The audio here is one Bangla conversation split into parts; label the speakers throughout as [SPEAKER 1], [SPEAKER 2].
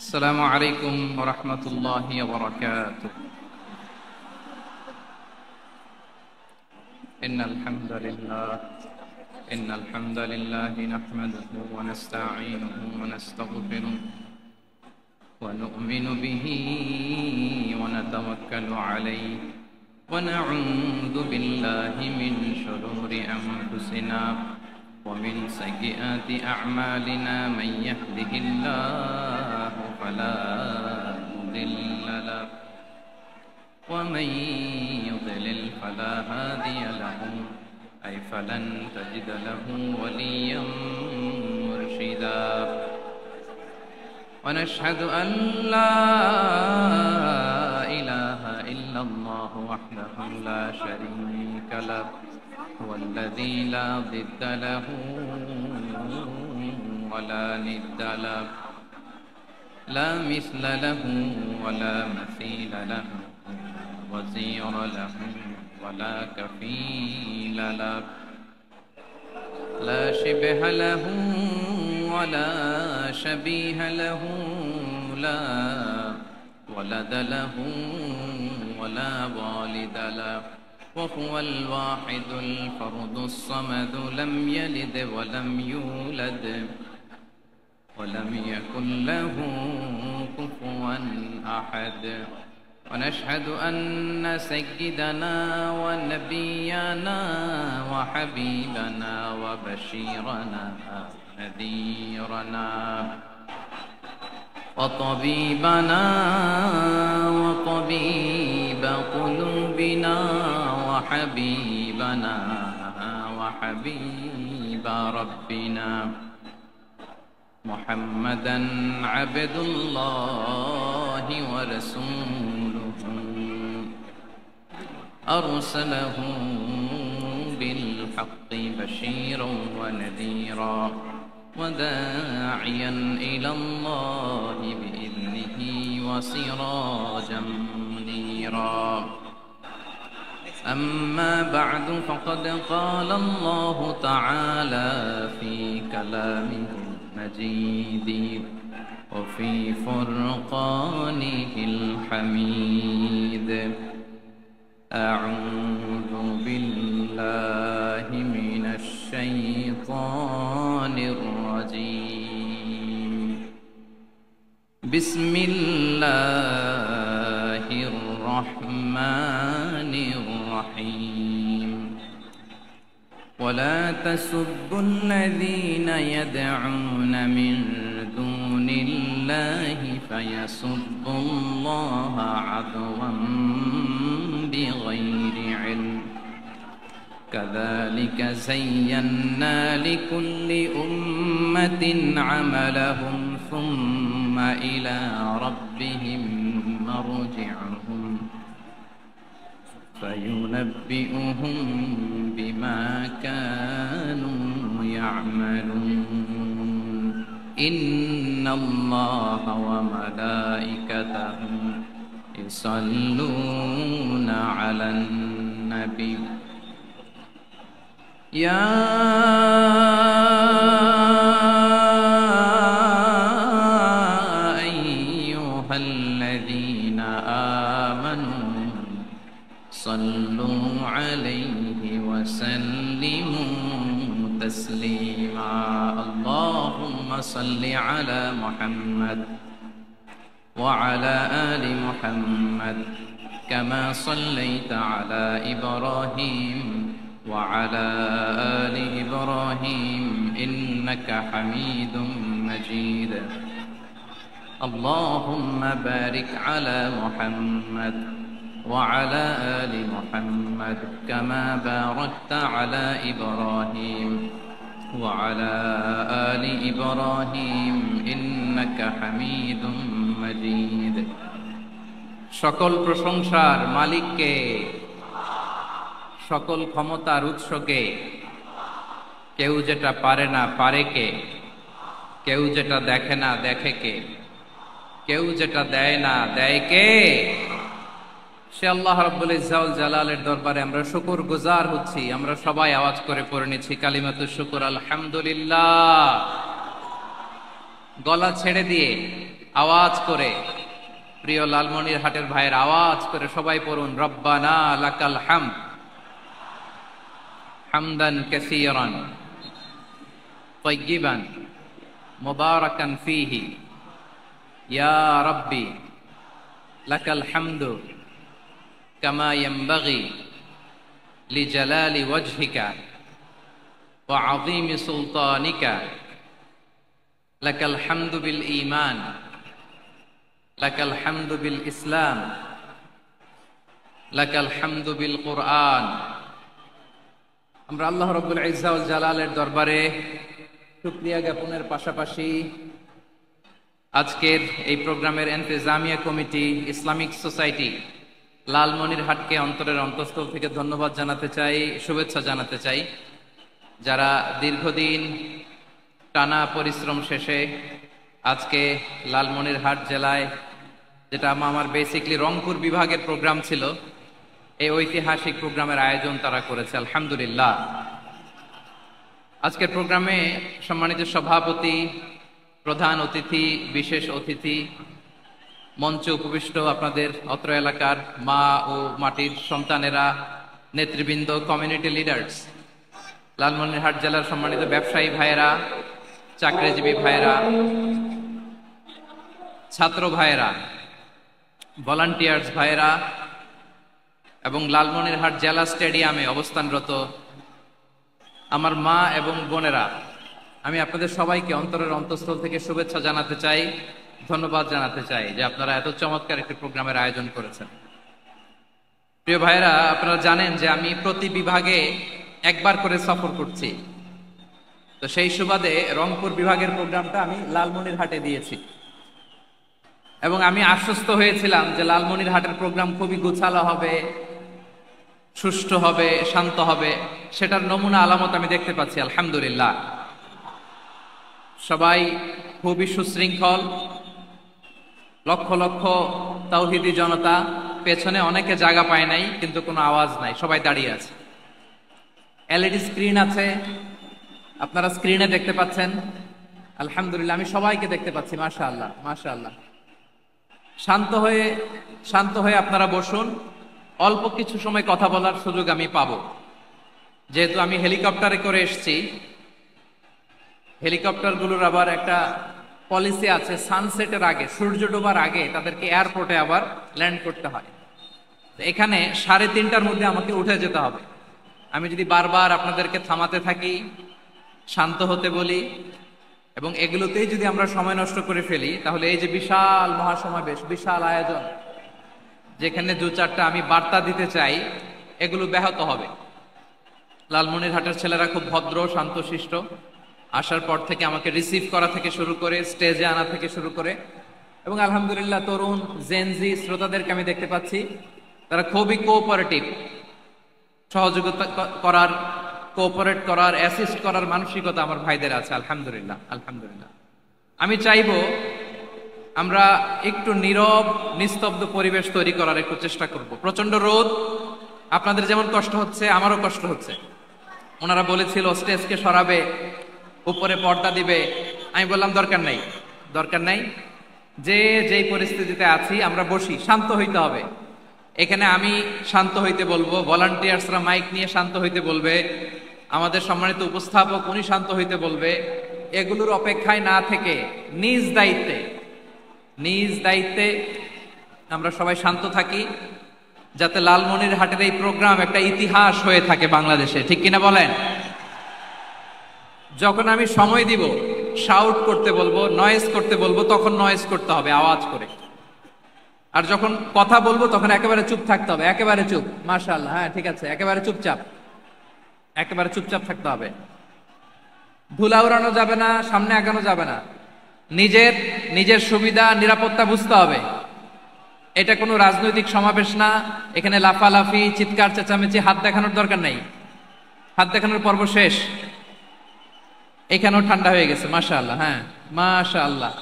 [SPEAKER 1] السلام عليكم ورحمة الله وبركاته. إن الحمد لله نحمده ونستعينه ونستغفره ونؤمن به ونتوكل عليه ونعوذ بالله من شرور أنفسنا ومن سيئات أعمالنا. من يهده الله فلا مضل له ومن يضلل فلا هادي له فلن تجد له وليا مرشدا. ونشهد أن لا إله إلا الله وحده لا شريك له هو الذي لا ضد له ولا ند له لا مثل له ولا مثيل له وزير له ولا كفيل له لا شبه له ولا شبيه له لا ولد له ولا والد له وهو الواحد الفرد الصمد لم يلد ولم يولد ولم يكن له كفوا أحد. ونشهد أن سيدنا ونبينا وحبيبنا وبشيرنا نذيرنا وطبيبنا وطبيب قلوبنا وحبيبنا وحبيب ربنا محمدا عبد الله ورسوله أرسله بالحق بشيرا ونذيرا وداعيا إلى الله بإذنه وسراجا منيرا. أما بعد فقد قال الله تعالى في كلامه المجيد وفي فرقانه الحميد. أعوذ بالله من الشيطان الرجيم. بسم الله الرحمن الرحيم. ولا تسبوا الذين يدعون من دون الله فيسبوا الله عدوا بغير علم كذلك زينا لكل أمة عملهم ثم إلى ربهم مرجعهم فينبئهم بما كانوا يعملون. إن الله وملائكته يصلون على النبي يا أيها الذين آمنوا صلوا عليه وسلموا تسليما. اللهم صل على محمد وعلى آل محمد كما صليت على إبراهيم وعلى آل إبراهيم إنك حميد مجيد. اللهم بارك على محمد وعلى آل محمد كما باركت على إبراهيم وعلى آل إبراهيم إنك حميد مجيد. সকল প্রশংসার মালিককে, সকল ক্ষমতার উৎসকে। কেউ যেটা পারে না পারে কে, কেউ যেটা দেখে না দেখে কে, কেউ যেটা দেয় না দেয় কে? সে আল্লাহ রাব্বুল ইজ্জত ওয়াল জালালের দরবারে আমরা শুকরগুজার হচ্ছি। আমরা সবাই আওয়াজ করে পড়ে নিচ্ছি কালিমাতুশ শুকর আলহামদুলিল্লাহ। গলা ছেড়ে দিয়ে আওয়াজ করে, প্রিয় লালমনিরহাটের ভাইয়ের আওয়াজ করে সবাই পড়ুন, রব্বানা লাকাল হামদ হামদান কাসীরান তাইয়্যিবান মুবারাকান ফীহি ইয়া রাব্বি লাকাল হামদু কামা ইয়ানবাগি লিজালালি ওয়াজহিকা ওয়া আযীমি সুলতানিকা লাকাল হামদু বিল ঈমান লাকাল হামদু বিল ইসলাম লাকাল হামদু বিল কুরআন। আমরা আল্লাহ রাব্বুল ইজ্জা ওয়াল জালালের দরবারে শুকরিয়া জ্ঞাপনের পাশাপাশি আজকের এই প্রোগ্রামের ইন্তেজামিয়া কমিটি, ইসলামিক সোসাইটি লালমনিরহাটকে অন্তরের অন্তঃস্থল থেকে ধন্যবাদ জানাতে চাই, শুভেচ্ছা জানাতে চাই। যারা দীর্ঘদিন টানা পরিশ্রম শেষে আজকে লালমনিরহাট জেলায়, যেটা আমার বেসিকলি রংপুর বিভাগের প্রোগ্রাম ছিল, এই ঐতিহাসিক প্রোগ্রামের আয়োজন তারা করেছে, আলহামদুলিল্লাহ। আজকের প্রোগ্রামে সম্মানিত সভাপতি, প্রধান অতিথি, বিশেষ অতিথি, মঞ্চে উপবিষ্ট আপনাদের অত্র এলাকার মা ও মাটির সন্তানেরা, নেতৃবৃন্দ, কমিউনিটি লিডার্স, লালমনিরহাট জেলার সম্মানিত ব্যবসায়ী ভাইয়েরা, চাকরিজীবী ভাইয়েরা, ছাত্র ভাইয়েরা, ভলান্টিয়ার্স ভাইয়েরা এবং লালমনিরহাট জেলা স্টেডিয়ামে অবস্থানরত আমার মা এবং বোনেরা, আমি আপনাদের সবাইকে অন্তরের অন্তঃস্থল থেকে শুভেচ্ছা জানাতে চাই, ধন্যবাদ জানাতে চাই যে আপনারা এত চমৎকার একটি প্রোগ্রামের আয়োজন করেছেন। প্রিয় ভাইয়েরা, আপনারা জানেন যে আমি প্রতি বিভাগে একবার করে সফর করছি, তো সেই সুবাদে রংপুর বিভাগের প্রোগ্রামটা আমি লালমনিরহাটে দিয়েছি এবং আমি আশ্বস্ত হয়েছিলাম যে লালমনিরহাটের প্রোগ্রাম খুবই গোছালো হবে, সুষ্ঠু হবে, শান্ত হবে। সেটার নমুনা আলামত আমি দেখতে পাচ্ছি, আলহামদুলিল্লাহ। সবাই খুবই সুশৃঙ্খল, লক্ষ লক্ষ তাওহীদি জনতা, পেছনে অনেকে জায়গা পায় নাই কিন্তু কোনো আওয়াজ নাই, সবাই দাঁড়িয়ে আছে। এলইডি স্ক্রিন আছে, আপনারা স্ক্রিনে দেখতে পাচ্ছেন, আলহামদুলিল্লাহ। আমি সবাইকে দেখতে পাচ্ছি, মাশাআল্লাহ মাশাআল্লাহ। শান্ত হয়ে আপনারা বসুন, অল্প কিছু সময় কথা বলার সুযোগ আমি পাবো। যেহেতু আমি হেলিকপ্টারে করে এসেছি, হেলিকপ্টারগুলোর আবার একটা পলিসি আছে, সানসেটের আগে, সূর্য ডোবার আগে তাদেরকে এয়ারপোর্টে আবার ল্যান্ড করতে হয়। এখানে 3:30টার মধ্যে আমাকে উঠে যেতে হবে। আমি যদি বারবার আপনাদেরকে থামাতে থাকি, শান্ত হতে বলি এবং এগুলোতেই যদি আমরা সময় নষ্ট করে ফেলি, তাহলে এই যে বিশাল মহাসমাবেশ, বিশাল আয়োজন, যেখানে 2-4টা আমি বার্তা দিতে চাই, এগুলো ব্যাহত হবে। লালমনিরহাটের ছেলেরা খুব ভদ্র, শান্তশিষ্ট। আসার পর থেকে আমাকে রিসিভ করা থেকে শুরু করে স্টেজে আনা থেকে শুরু করে, এবং আলহামদুলিল্লাহ তরুণ জেনজি শ্রোতাদেরকে আমি দেখতে পাচ্ছি, তারা খুবই কোঅপারেটিভ, সহযোগিতা করার, কোঅপারেট করার, অ্যাসিস্ট করার মানসিকতা আমার ভাইদের আছে, আলহামদুলিল্লাহ আলহামদুলিল্লাহ। আমি চাইবো আমরা একটু নীরব, নিস্তব্ধ পরিবেশ তৈরি করার একটু চেষ্টা করব। প্রচন্ড রোদ, আপনাদের যেমন কষ্ট হচ্ছে আমারও কষ্ট হচ্ছে। ওনারা বলেছিল স্টেজকে সরাবে, উপরে পর্দা দিবে, আমি বললাম দরকার নাই, যে যেই পরিস্থিতিতে আছি আমরা বসি, শান্ত হইতে হবে। এখানে আমি শান্ত হইতে বলবো, ভলান্টিয়ার্সরা মাইক নিয়ে শান্ত হইতে বলবে, আমাদের সম্মানিত উপস্থাপক উনি শান্ত হইতে বলবে। এগুলোর অপেক্ষায় না থেকে নিজ দায়িত্বে আমরা সবাই শান্ত থাকি, যাতে লালমনিরহাটের এই প্রোগ্রাম একটা ইতিহাস হয়ে থাকে বাংলাদেশে, ঠিক কিনা বলেন? যখন আমি সময় দিব, শাউট করতে বলবো, নয়েজ করতে বলবো, তখন নয়েজ করতে হবে আওয়াজ করে। আর যখন কথা বলবো তখন একেবারে চুপ থাকতে হবে, একেবারে চুপ। মাশাআল্লাহ, হ্যাঁ ঠিক আছে, একেবারে চুপচাপ থাকতে হবে। ধুলা উড়ানো যাবে না, সামনে আগানো যাবে না। নিজের সুবিধা, নিরাপত্তা বুঝতে হবে। এটা কোনো রাজনৈতিক সমাবেশ না, এখানে লাফালাফি, চিৎকার চেঁচামেচি, হাত দেখানোর দরকার নাই। হাত দেখানোর পর্ব শেষ। এখানেও ঠান্ডা হয়ে গেছে, মাশাআল্লাহ, হ্যাঁ মাশাআল্লাহ।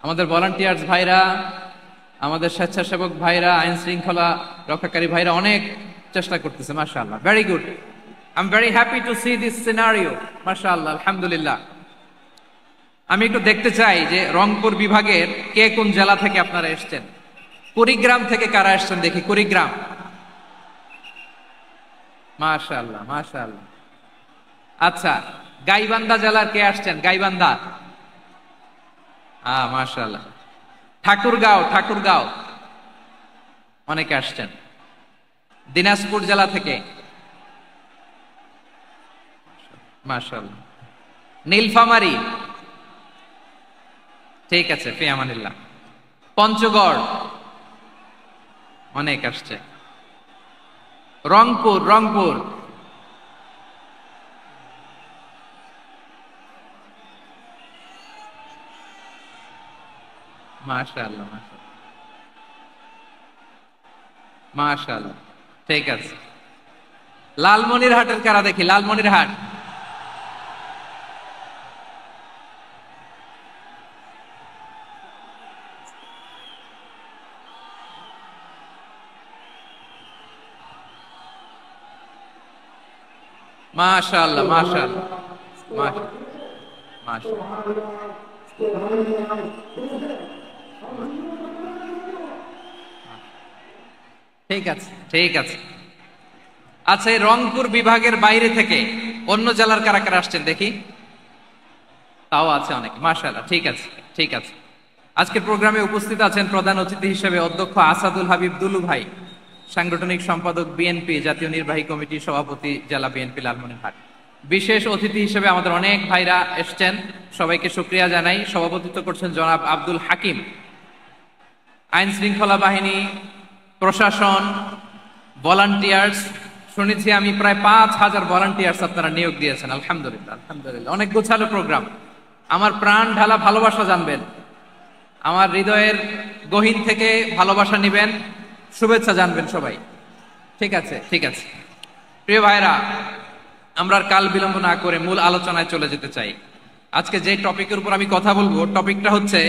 [SPEAKER 1] আমাদের ভলান্টিয়ার্স ভাইরা, আমাদের স্বেচ্ছাসেবক ভাইরা, আইন শৃঙ্খলা রক্ষাকারী ভাইরা অনেক চেষ্টা করতেছে, মাশাআল্লাহ, very good. I am very happy to C this scenario, মাশাআল্লাহ, আলহামদুলিল্লাহ। আমি একটু দেখতে চাই যে রংপুর বিভাগের কে কোন জেলা থেকে আপনারা এসেছেন। কুড়িগ্রাম থেকে কারা এসেছেন দেখি, কুড়িগ্রাম। মাশাআল্লাহ মাশাআল্লাহ। আচ্ছা, গাইবান্ধা জেলার কে আসছেন? গাইবান্ধা, মাশাআল্লাহ। ঠাকুরগাঁও, ঠাকুরগাঁও অনেকে আসছেন। দিনাজপুর জেলা থেকে মাশাআল্লাহ। নীলফামারী, ঠিক আছে, ফি আমানিল্লাহ। পঞ্চগড় অনেক আসছে। রংপুর, রংপুর মাশাআল্লাহ মাশাআল্লাহ মাশাআল্লাহ, ঠিক আছে। লালমনিরহাটের কারা দেখি, লালমনিরহাট। মাশাআল্লাহ মাশাআল্লাহ মাশাআল্লাহ। ঠিক আছে ঠিক আছে। আচ্ছা, এই রংপুর বিভাগের বাইরে থেকে অন্য জেলার কারা কারা আসছেন দেখি? তাও আছে অনেক, মাশাআল্লাহ, ঠিক আছে ঠিক আছে। আজকের প্রোগ্রামে উপস্থিত আছেন প্রধান অতিথি হিসেবে অধ্যক্ষ আসাদুল হাবিব দুলু ভাই, সাংগঠনিক সম্পাদক বিএনপি, জাতীয় নির্বাহী কমিটির সভাপতি, জেলা বিএনপি লালমনিরহাট। বিশেষ অতিথি হিসেবে আমাদের অনেক ভাইরা এসছেন, সবাইকে শুকরিয়া জানাই। সভাপতিত্ব করছেন জনাব আব্দুল হাকিম। আইন শৃঙ্খলা বাহিনী, প্রশাসন, ভলান্টিয়ার্স, শুনেছি আমি প্রায় 5,000 ভলান্টিয়ার্স আপনারা নিয়োগ দিয়েছেন, আলহামদুলিল্লাহ আলহামদুলিল্লাহ। অনেক গোছালো প্রোগ্রাম। আমার প্রাণ ঢালা ভালোবাসা জানবেন, আমার হৃদয়ের গহীন থেকে ভালোবাসা নিবেন, শুভেচ্ছা জানবেন সবাই, ঠিক আছে ঠিক আছে। প্রিয় ভাইরা, আমরা আর কাল বিলম্ব না করে মূল আলোচনায় চলে যেতে চাই। আজকে যে টপিকের উপর আমি কথা বলবো, টপিকটা হচ্ছে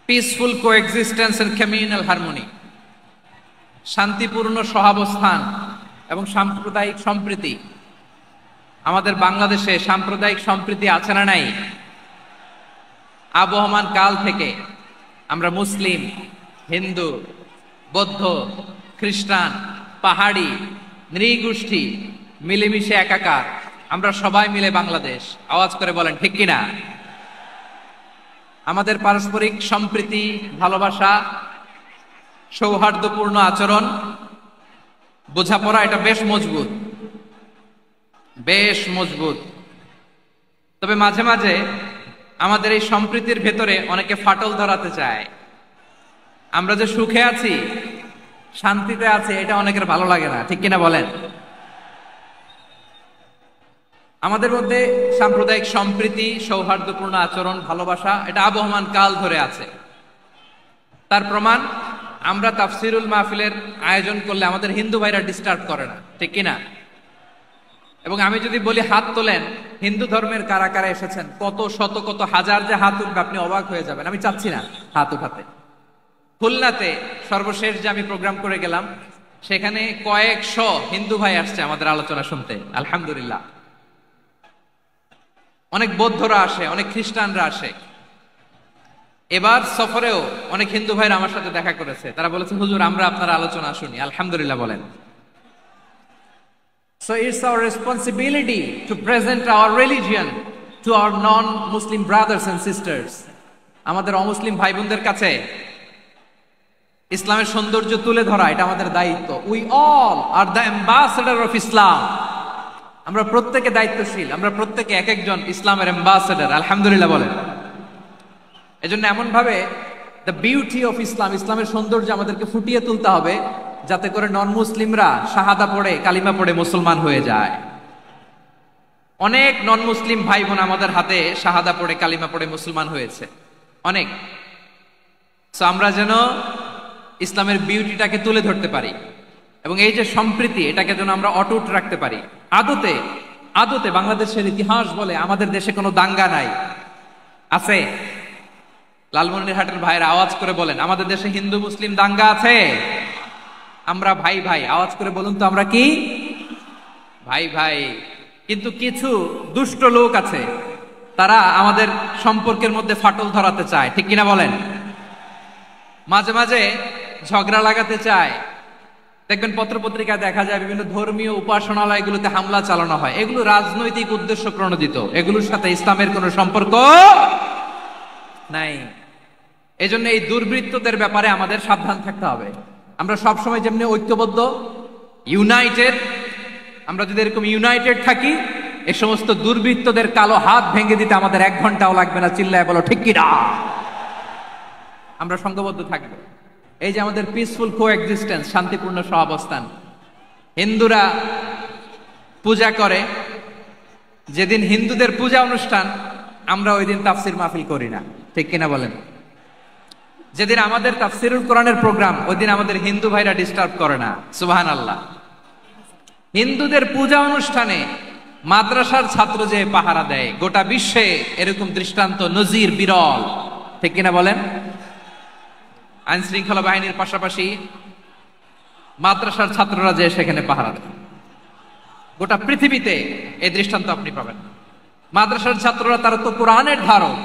[SPEAKER 1] peaceful coexistence and communal harmony, শান্তিপূর্ণ সহাবস্থান এবং সাম্প্রদায়িক সম্প্রীতি। আমাদের বাংলাদেশে সাম্প্রদায়িক সম্প্রীতি আছে না নাই? আবহমান কাল থেকে আমরা মুসলিম, হিন্দু, বৌদ্ধ, খ্রিস্টান, পাহাড়ি, নৃগোষ্ঠী মিলেমিশে একাকার, আমরা সবাই মিলে বাংলাদেশ। আওয়াজ করে বলেন ঠিক কিনা? আমাদের পারস্পরিক সম্প্রীতি, ভালোবাসা, সৌহার্দ্যপূর্ণ আচরণ, বোঝাপড়া, এটা বেশ মজবুত, বেশ মজবুত। তবে মাঝে মাঝে আমাদের এই সম্প্রীতির ভেতরে অনেকে ফাটল ধরাতে চায়। আমরা যে সুখে আছি, শান্তিতে আছি, এটা অনেকের ভালো লাগে না, ঠিক কিনা বলেন? আমাদের মধ্যে সাম্প্রদায়িক সম্প্রীতি, সৌহার্দ্যপূর্ণ আচরণ, ভালোবাসা, এটা আবহমান কাল ধরে আছে। তার প্রমাণ, আমরা তাফসিরুল মাহফিলের আয়োজন করলে আমাদের হিন্দু ভাইরা ডিস্টার্ব করে না, ঠিক কিনা? এবং আমি যদি বলি হাত তোলেন, হিন্দু ধর্মের কারা কারা এসেছেন, কত শত কত হাজার যে হাত উঠবে, আপনি অবাক হয়ে যাবেন। আমি চাচ্ছি না হাত উঠাতে। খুলনাতে সর্বশেষ যে আমি প্রোগ্রাম করে গেলাম, সেখানে কয়েকশো হিন্দু ভাই আসছে আমাদের আলোচনা শুনতে, আলহামদুলিল্লাহ। অনেক বৌদ্ধরা আসে, অনেক খ্রিস্টানরা আসে। এবার সফরেও অনেক হিন্দু ভাইরা আমার সাথে দেখা করেছে, তারা বলেছে হুজুর আমরা আপনার আলোচনা শুনি, আলহামদুলিল্লাহ বলেন। So it's our responsibility to present our religion to our non-Muslim brothers and sisters. আমাদের অমুসলিম ভাই বোনদের কাছে ইসলামের সৌন্দর্য তুলে ধরা, এটা আমাদের দায়িত্ব। We all are the ambassador of Islam. আমরা প্রত্যেকে দায়িত্বশীল, আমরা প্রত্যেকে এক একজন ইসলামের অ্যাম্বাসেডর, আলহামদুলিল্লাহ বলেন। এজন্য এমন ভাবে দ্য বিউটি অফ ইসলাম, ইসলামের সৌন্দর্য আমাদেরকে ফুটিয়ে তুলতে হবে, যাতে করে নন মুসলিমরা শাহাদা পড়ে, কালিমা পড়ে মুসলমান হয়ে যায়। অনেক নন মুসলিম ভাই বোন আমাদের হাতে শাহাদা পড়ে, কালিমা পড়ে মুসলমান হয়েছে, অনেক। সো আমরা যেন ইসলামের বিউটিটাকে তুলে ধরতে পারি, এবং এই যে সম্প্রীতি, এটাকে যেন আমরা অটুট রাখতে পারি। আদতে আদতে বাংলাদেশের ইতিহাস বলে আমাদের দেশে কোনো দাঙ্গা নাই, আছে? লালমনিরহাটের ভাইয়ের আওয়াজ করে বলেন, আমাদের দেশে হিন্দু মুসলিম দাঙ্গা আছে? আমরা ভাই ভাই, আওয়াজ করে বলুন তো, আমরা কি ভাই ভাই? কিন্তু কিছু দুষ্ট লোক আছে তারা আমাদের সম্পর্কের মধ্যে ফাটল ধরাতে চায়, ঠিক কিনা বলেন? মাঝে মাঝে ঝগড়া লাগাতে চায়। দেখবেন পত্রপত্রিকায় দেখা যায় বিভিন্ন ধর্মীয় উপাসনালয়গুলোতে হামলা চালানো হয়। এগুলো রাজনৈতিক উদ্দেশ্য প্রণোদিত, এগুলোর সাথে ইসলামের কোনো সম্পর্ক নাই। এজন্য এই দুর্বৃত্তদের ব্যাপারে আমাদের সাবধান থাকতে হবে। আমরা সবসময় যেমনি ঐক্যবদ্ধ, ইউনাইটেড, আমরা যদি এরকম ইউনাইটেড থাকি, এই সমস্ত দুর্বৃত্তদের কালো হাত ভেঙে দিতে আমাদের 1 ঘন্টাও লাগবে না। চিল্লায় বলো ঠিক কিনা? আমরা সংঘবদ্ধ থাকবো। এই যে আমাদের পিসফুল কোএক্সিস্টেন্স, শান্তিপূর্ণ সহাবস্থান। হিন্দুরা পূজা করে, যেদিন হিন্দুদের পূজা অনুষ্ঠান আমরা ওই দিন তাফসির মাহফিল করি না, ঠিক কিনা বলেন? যেদিন আমাদের তাফসিরুল কোরআনের প্রোগ্রাম, ওই দিন আমাদের হিন্দু ভাইরা ডিস্টার্ব করে না। সুবহানাল্লাহ। হিন্দুদের পূজা অনুষ্ঠানে মাদ্রাসার ছাত্র যে পাহারা দেয়, গোটা বিশ্বে এরকম দৃষ্টান্ত নজির বিরল, ঠিক কিনা বলেন? আইন শৃঙ্খলা বাহিনীর পাশাপাশি মাদ্রাসার ছাত্ররা যে সেখানে পাহারা দেয়, গোটা পৃথিবীতে এই দৃষ্টান্ত আপনি পাবেন। মাদ্রাসার ছাত্ররা, তারা তো কোরআনের ধারক,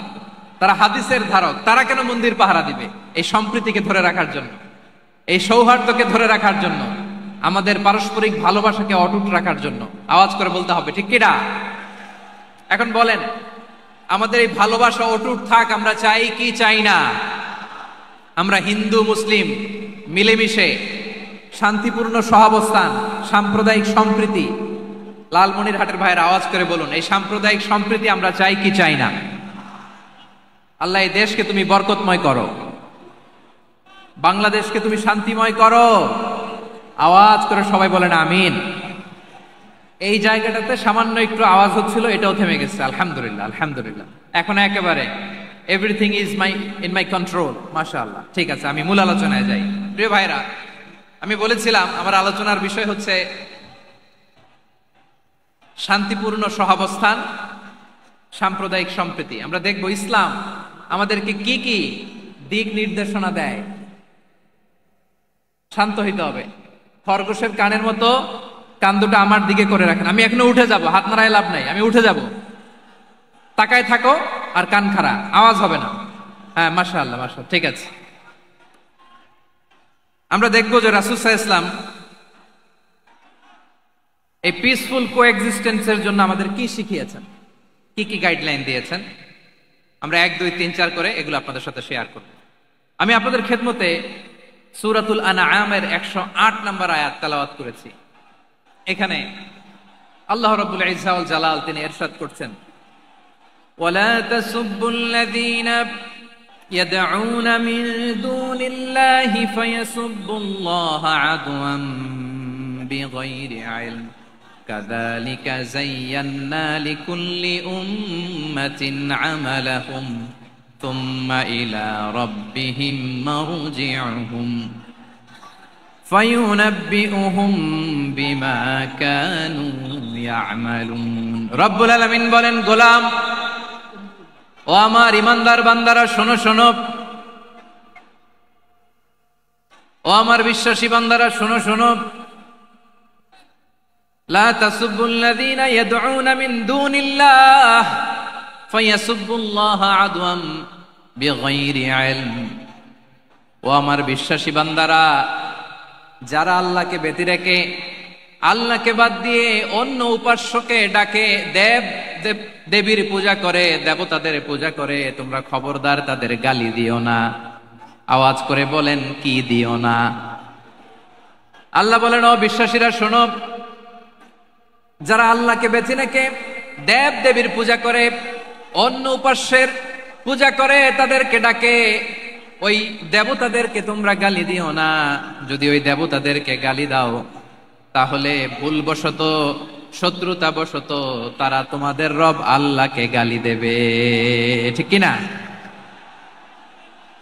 [SPEAKER 1] তারা হাদিসের ধারক, তারা কেন মন্দির পাহারা দিবে? এই সম্প্রীতিকে ধরে রাখার জন্য, এই সৌহার্দ্যকে ধরে রাখার জন্য, আমাদের পারস্পরিক ভালোবাসাকে অটুট রাখার জন্য। আওয়াজ করে বলতে হবে ঠিক কিনা? এখন বলেন, আমাদের এই ভালোবাসা অটুট থাক আমরা চাই কি চাই না? আমরা হিন্দু মুসলিম মিলেমিশে শান্তিপূর্ণ সহাবস্থান, সাম্প্রদায়িক সম্প্রীতি, লালমনিরহাটের ভাইয়ের আওয়াজ করে বলুন, এই সাম্প্রদায়িক সম্প্রীতি আমরা চাই কি চাই না? আল্লাহ এই দেশকে তুমি বরকতময় করো, বাংলাদেশকে তুমি শান্তিময় করো। আওয়াজ করে সবাই বলেন আমিন। এই জায়গাটাতে সামান্য একটু আওয়াজ হচ্ছিল, এটাও থেমে গেছে। আলহামদুলিল্লাহ, আলহামদুলিল্লাহ। এখন একেবারে everything is in my control. মাশাআল্লাহ। ঠিক আছে, আমি মূল আলোচনায় যাই। প্রিয় ভাইরা, আমি বলেছিলাম আমার আলোচনার বিষয় হচ্ছে শান্তিপূর্ণ সহাবস্থান, সাম্প্রদায়িক সম্প্রীতি। আমরা দেখব ইসলাম আমাদেরকে কি কি দিক নির্দেশনা দেয়। শান্ত হইতে হবে। খরগোশের কানের মতো কান দুটো আমার দিকে করে রাখেন। আমি এখনো উঠে যাব, হাত নাড়ায় লাভ নাই, আমি উঠে যাব। তাকায় থাকো আর কান খাড়া, আওয়াজ হবে না। হ্যাঁ, মাশাআল্লাহ, মাশাআল্লাহ, ঠিক আছে। আমরা দেখবো যে রাসূল সাল্লাল্লাহু আলাইহি ওয়াসাল্লাম এই পিসফুল কোএক্সিস্টেন্সের জন্য আমাদের কি শিখিয়েছেন, কি কি গাইডলাইন দিয়েছেন। আমরা 1, 2, 3, 4 করে এগুলো আপনাদের সাথে শেয়ার করব। আমি আপনাদের খেদমতে সূরাতুল আনআমের 108 নম্বর আয়াত তেলাওয়াত করেছি। এখানে আল্লাহ রাব্বুল ইজ্জা ওয়াল জালাল তিনি ইরশাদ করছেন, ওয়ালা তাসুব্বুল্লাযীনা ইয়াদউনা মিন দুনিল্লাহি ফায়াসুব্বুল্লাহা আদওয়ান বিগাইরি ইলম কাযালিকা যায়্যান্না লিকুল্লি উম্মাতিন আমালাহুম থুম্মা ইলা রাব্বিহিম মারজিউহুম ফায়ুনাব্বিউহুম বিমা কানু ইয়ামালুন। রব্বুল আলামিন বলেন, গোলাম ও আমার ইমানদার বান্দারা শোনো শোনো, ও আমার বিশ্বাসী বান্দারা শোনো শোনো, লা তাসুব্বুল্লাযীনা ইয়াদউনা মিন দুনিল্লাহ ফায়াসুব্বুল্লাহা আদওয়াম বিগাইরি ইলম। ও আমার বিশ্বাসী বান্দারা, যারা আল্লাহকে ব্যতি রেখে, আল্লাহকে বাদ দিয়ে অন্য উপাস্যকে ডাকে, দেবীর পূজা করে, দেবতাদের পূজা করে, তোমরা খবরদার তাদের গালি দিও না। আওয়াজ করে বলেন, কি দিও না? আল্লাহ বলেন, ও বিশ্বাসীরা শোনো, যারা আল্লাহকে বেছে রেখে দেব দেবীর পূজা করে, অন্য উপাস্যের পূজা করে, তাদেরকে ডাকে, ওই দেবতাদেরকে তোমরা গালি দিও না। যদি ওই দেবতাদেরকে গালি দাও, তাহলে ভুলবশত, শত্রুতাবশত তারা তোমাদের রব আল্লাহকে গালি দেবে, ঠিক কিনা?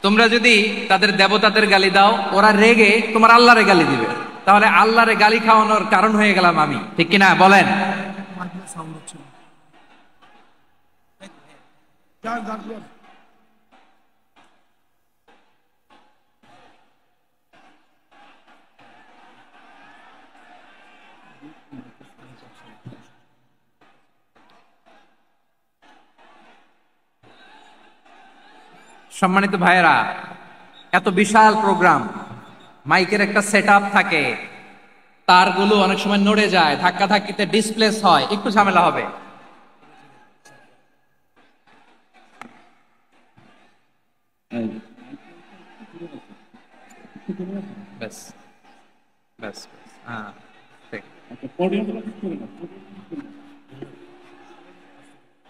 [SPEAKER 1] তোমরা যদি তাদের দেবতাদের গালি দাও, ওরা রেগে তোমার আল্লাহরে গালি দিবে, তাহলে আল্লাহরে গালি খাওয়ানোর কারণ হয়ে গেলাম আমি, ঠিক কিনা বলেন? সম্মানিত ভাইয়েরা, এত বিশাল প্রোগ্রাম, মাইকের একটা সেটআপ থাকে, তারগুলো অনেক সময় নড়ে যায়, ধাক্কা ধাক্কিতে ডিসপ্লেস হয়, একটু ঝামেলা হবে। ব্যাস ব্যাস, হ্যাঁ ঠিক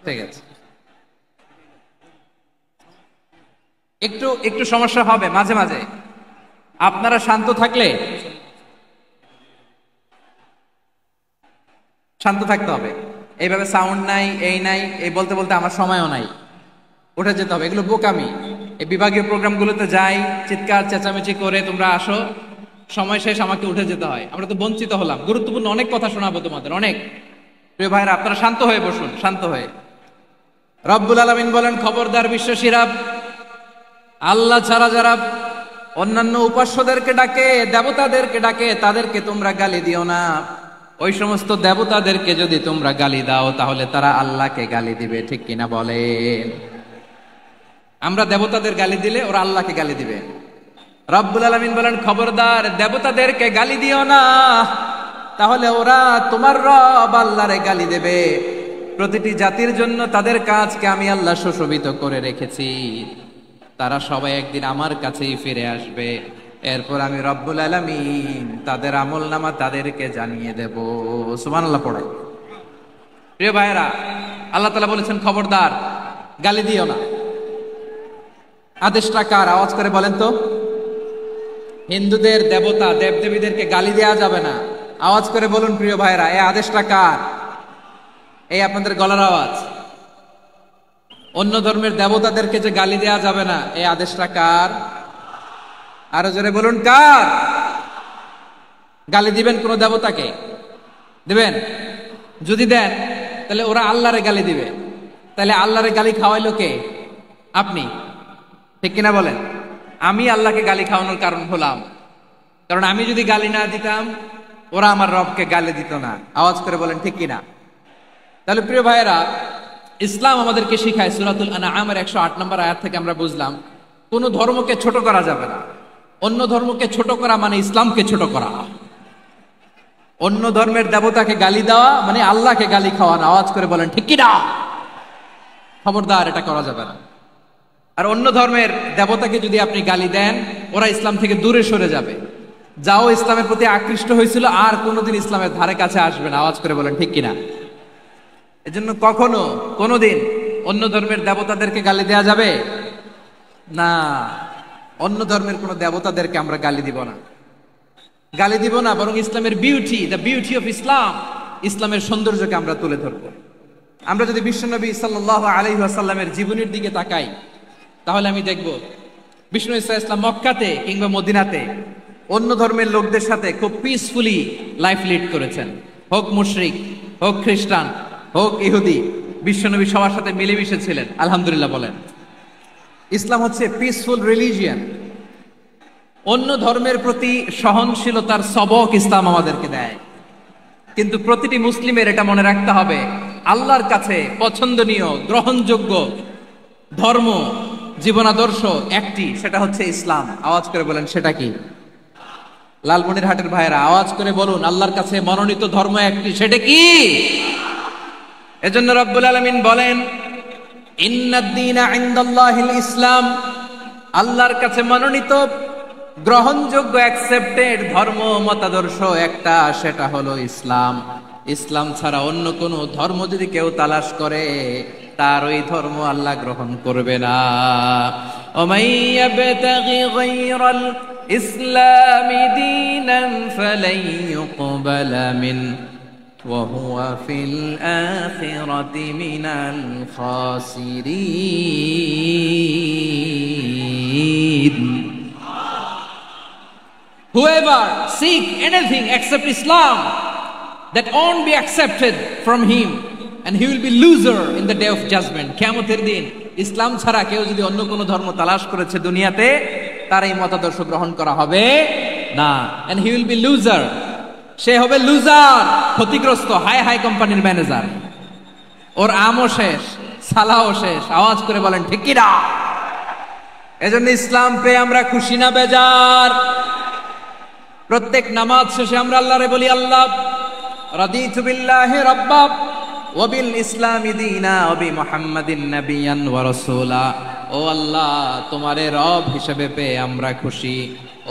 [SPEAKER 1] ঠিক আছে। একটু একটু সমস্যা হবে মাঝে মাঝে, আপনারা শান্ত থাকলে, শান্ত থাকতে হবে। এইভাবে সাউন্ড নাই, এই নাই, এই বলতে বলতে আমার সময়ও নাই, উঠে যেতে হবে, এগুলো বোকামি। এই বিভাগীয় প্রোগ্রামগুলোতে যাই, চিৎকার চেঁচামেচি করে তোমরা আসো, সময় শেষ, আমাকে উঠে যেতে হয়। আমরা তো বঞ্চিত হলাম, গুরুত্বপূর্ণ অনেক কথা শোনাবো তোমাদের, অনেক। প্রিয় ভাইরা, আপনারা শান্ত হয়ে বসুন, শান্ত হয়ে। রব্বুল আলামিন বলেন, খবরদার বিশ্বাসীরা, আল্লাহ ছাড়া যারা অন্যান্য উপাস্যদেরকে ডাকে, দেবতাদেরকে ডাকে, তাদেরকে তোমরা গালি দিও না। ওই সমস্ত দেবতাদেরকে যদি তোমরা গালি দাও, তাহলে তারা আল্লাহকে গালি দিবে, ঠিক কিনা বলেন? আমরা দেবতাদের গালি দিলে ওরা আল্লাহকে গালি দিবে। রব্বুল আলামিন বলেন, খবরদার দেবতাদেরকে গালি দিও না, তাহলে ওরা তোমার রব আল্লাহরে গালি দেবে। প্রতিটি জাতির জন্য তাদের কাজকে আমি আল্লাহ সুশোভিত করে রেখেছি, তারা সবাই একদিন আমার কাছেই ফিরে আসবে। এরপর আমি রব্বুল আলামিন তাদের আমলনামা তাদেরকে জানিয়ে দেব। সুবহানাল্লাহ পড়ে। প্রিয় ভাইয়েরা, আল্লাহ তাআলা বলেছেন, খবরদার গালি দিও না। আদেশটা কার? আওয়াজ করে বলেন তো। হিন্দুদের দেবতা দেবদেবীদেরকে গালি দেওয়া যাবে না। আওয়াজ করে বলুন প্রিয় ভাইয়েরা, এই আদেশটা কার? এই আপনাদের গলার আওয়াজ। অন্য ধর্মের দেবতাদেরকে যে গালি দেওয়া যাবে না, এই আদেশটা কার? আরো জোরে বলুন, কার? গালি দিবেন কোন দেবতাকে? দিবেন? যদি দেন, তাহলে ওরা আল্লাহরে গালি দিবে। তাহলে আল্লাহরে গালি খাওয়াইলো কে? আপনি, ঠিক কিনা বলেন? আমি আল্লাহকে গালি খাওয়ানোর কারণ হলাম, কারণ আমি যদি গালি না দিতাম, ওরা আমার রবকে গালি দিত না। আওয়াজ করে বলেন, ঠিক কিনা? তাহলে প্রিয় ভাইয়েরা, ইসলাম আমাদেরকে শিখায়, সূরাতুল আনআমের 108 নম্বর আয়াত থেকে আমরা বুঝলাম, কোন ধর্মকে ছোট করা যাবে না। অন্য ধর্মকে ছোট করা মানে ইসলামকে ছোট করা। অন্য ধর্মের দেবতাকে গালি দেওয়া মানে আল্লাহকে গালি খাওয়ানো। আওয়াজ করে বলেন, ঠিক কিনা? খবরদার, এটা করা যাবে না। আর অন্য ধর্মের দেবতাকে যদি আপনি গালি দেন, ওরা ইসলাম থেকে দূরে সরে যাবে। যাও ইসলামের প্রতি আকৃষ্ট হয়েছিল, আর কোনোদিন ইসলামের ধারে কাছে আসবে না। আওয়াজ করে বলেন, ঠিক কিনা? এজন্য কখনো কোনোদিন অন্য ধর্মের দেবতাদেরকে গালি দেয়া যাবে না। অন্য ধর্মের কোন দেবতাদেরকে আমরা গালি দিব না, গালি দিব না, বরং ইসলামের beauty, the beauty of Islam, ইসলামের সৌন্দর্যকে আমরা তুলে ধরবো। আমরা যদি বিশ্বনবী সাল্লাল্লাহু আলাইহি ওয়াসাল্লামের জীবনের দিকে তাকাই, তাহলে আমি দেখব বিষ্ণু ইসলাম মক্কাতে কিংবা মদিনাতে অন্য ধর্মের লোকদের সাথে খুব পিসফুলি লাইফ লিড করেছেন। হোক মুশরিক, হোক খ্রিস্টান, হোক ইহুদি, বিশ্বনবী সবার সাথে মিলেমিশে ছিলেন। আলহামদুলিল্লাহ বলেন। ইসলাম হচ্ছে পিসফুল রিলিজিয়ান। অন্য ধর্মের প্রতি সহনশীলতার সবক ইসলাম আমাদেরকে দেয়। কিন্তু প্রতিটি মুসলিমের এটা মনে রাখতে হবে, আল্লাহর কাছে পছন্দনীয়, গ্রহণযোগ্য ধর্ম, জীবনাদর্শ একটি, সেটা হচ্ছে ইসলাম। আওয়াজ করে বলেন, সেটা কি? লালমনিরহাটের ভাইয়েরা, আওয়াজ করে বলুন, আল্লাহর কাছে মনোনীত ধর্ম একটি, সেটা কি? এজন্য রব্বুল আলামিন বলেন, ইন্নাদ-দীনা ইনদাল্লাহিল ইসলাম, আল্লাহর কাছে মনোনীত, গ্রহণযোগ্য, অ্যাকসেপ্টেড ধর্ম, মতাদর্শ একটা, সেটা হলো ইসলাম। ইসলাম ছাড়া অন্য কোন ধর্ম যদি কেউ তালাশ করে, তার ওই ধর্ম আল্লাহ গ্রহণ করবে না। ওমাই ইয়াবতাগি গায়রাল ইসলামি দীনান ফালাই ইউকবালা মিন ওয়া হুয়া ফিল আখিরাতি মিনাল খাসিরিন। Whoever seek anything except Islam, that won't be accepted from him, and he will be loser in the day of judgment. কিয়ামতের দিন ইসলাম ছাড়া কেউ যদি অন্য কোন ধর্ম তালাশ করেছে দুনিয়াতে, তার এই মতাদর্শ গ্রহণ করা হবে না, and he will be loser, সে হবে লুজার, ক্ষতিগ্রস্ত, হাই হাই কোম্পানির ম্যানেজার। ওর আমও শেষ, সালাও শেষ। আওয়াজ করে বলেন, ঠিক কি না? এজন্য ইসলাম পেয়ে আমরা খুশি না বেজার? প্রত্যেক নামাজ শেষে আমরা আল্লাহরে বলি, আল্লাহ রাদিতু বিল্লাহি রাব্বা ওয়া বিল ইসলামি দীনা ওয়া বি মুহাম্মাদিন নাবিয়ান ওয়া রাসূলা। ও আল্লাহ, তোমারে রব হিসেবে পেয়ে আমরা খুশি।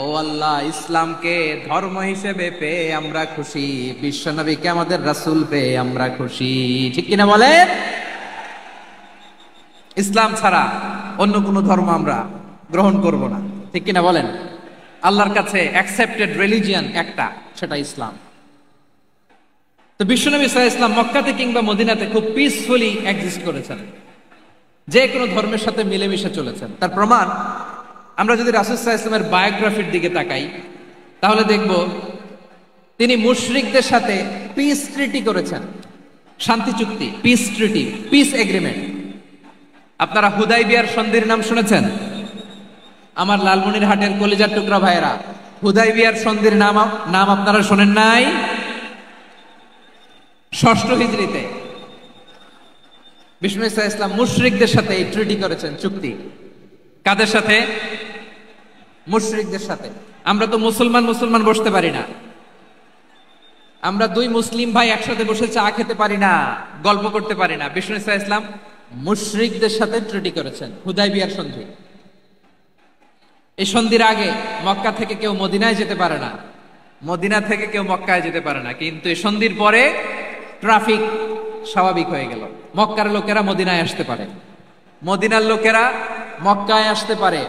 [SPEAKER 1] ও আল্লাহ, ইসলামকে ধর্ম হিসেবে পেয়ে আমরা খুশি। বিশ্ব নবীকে আমাদের রাসূল পেয়ে আমরা খুশি। ঠিক কিনা বলেন? ইসলাম ছাড়া অন্য কোনো ধর্ম আমরা গ্রহণ করব না। ঠিক কিনা বলেন? আল্লাহর কাছে অ্যাকসেপ্টেড রিলিজিয়ন একটা, সেটা ইসলাম। তো বিশ্বনবী সাল্লাল্লাহু আলাইহি ওয়াসাল্লাম মক্কাতে কিংবা মদিনাতে খুব পিসফুলি এক্সিস্ট করেছেন, যে কোনো ধর্মের সাথে মিলেমিশে চলেছেন। তার প্রমাণ আমরা যদি রাসূল সাল্লাল্লাহু আলাইহি ওয়াসাল্লামের বায়োগ্রাফির দিকে তাকাই, তাহলে দেখব তিনি মুশরিকদের সাথে পিস ট্রিটি করেছেন, শান্তি চুক্তি, পিস ট্রিটি, পিস এগ্রিমেন্ট। আপনারা হুদাইবিয়ার সন্ধির নাম শুনেছেন? আমার লালমনিরহাটের কলিজার টুকরা ভাইয়েরা, হুদাইবিয়ার সন্ধির নাম আপনারা শোনেন নাই? ষষ্ঠ হিজরিতে বিষ্ণু ঈসা ইসলাম মুশরিকদের সাথে এই ট্রিটি করেছেন, চুক্তি। কাদের সাথে? মুশরিকদের সাথে। আমরা তো মুসলমান বসতে পারি না। আমরা দুই মুসলিম ভাই একসাথে বসে চা খেতে পারি না, গল্প করতে পারি না। বিষ্ণু ঈসা ইসলাম মুশরিকদের সাথে ট্রিটি করেছেন, হুদাইবিয়ার সন্ধি। এই সন্ধির আগে মক্কা থেকে কেউ মদিনায় যেতে পারে না, মদিনা থেকে কেউ মক্কায় যেতে পারে না। কিন্তু এই সন্ধির পরে ট্রাফিক স্বাভাবিক হয়ে গেল। মক্কার লোকেরা মদিনায় আসতে পারে, মদিনার লোকেরা মক্কায় আসতে পারে।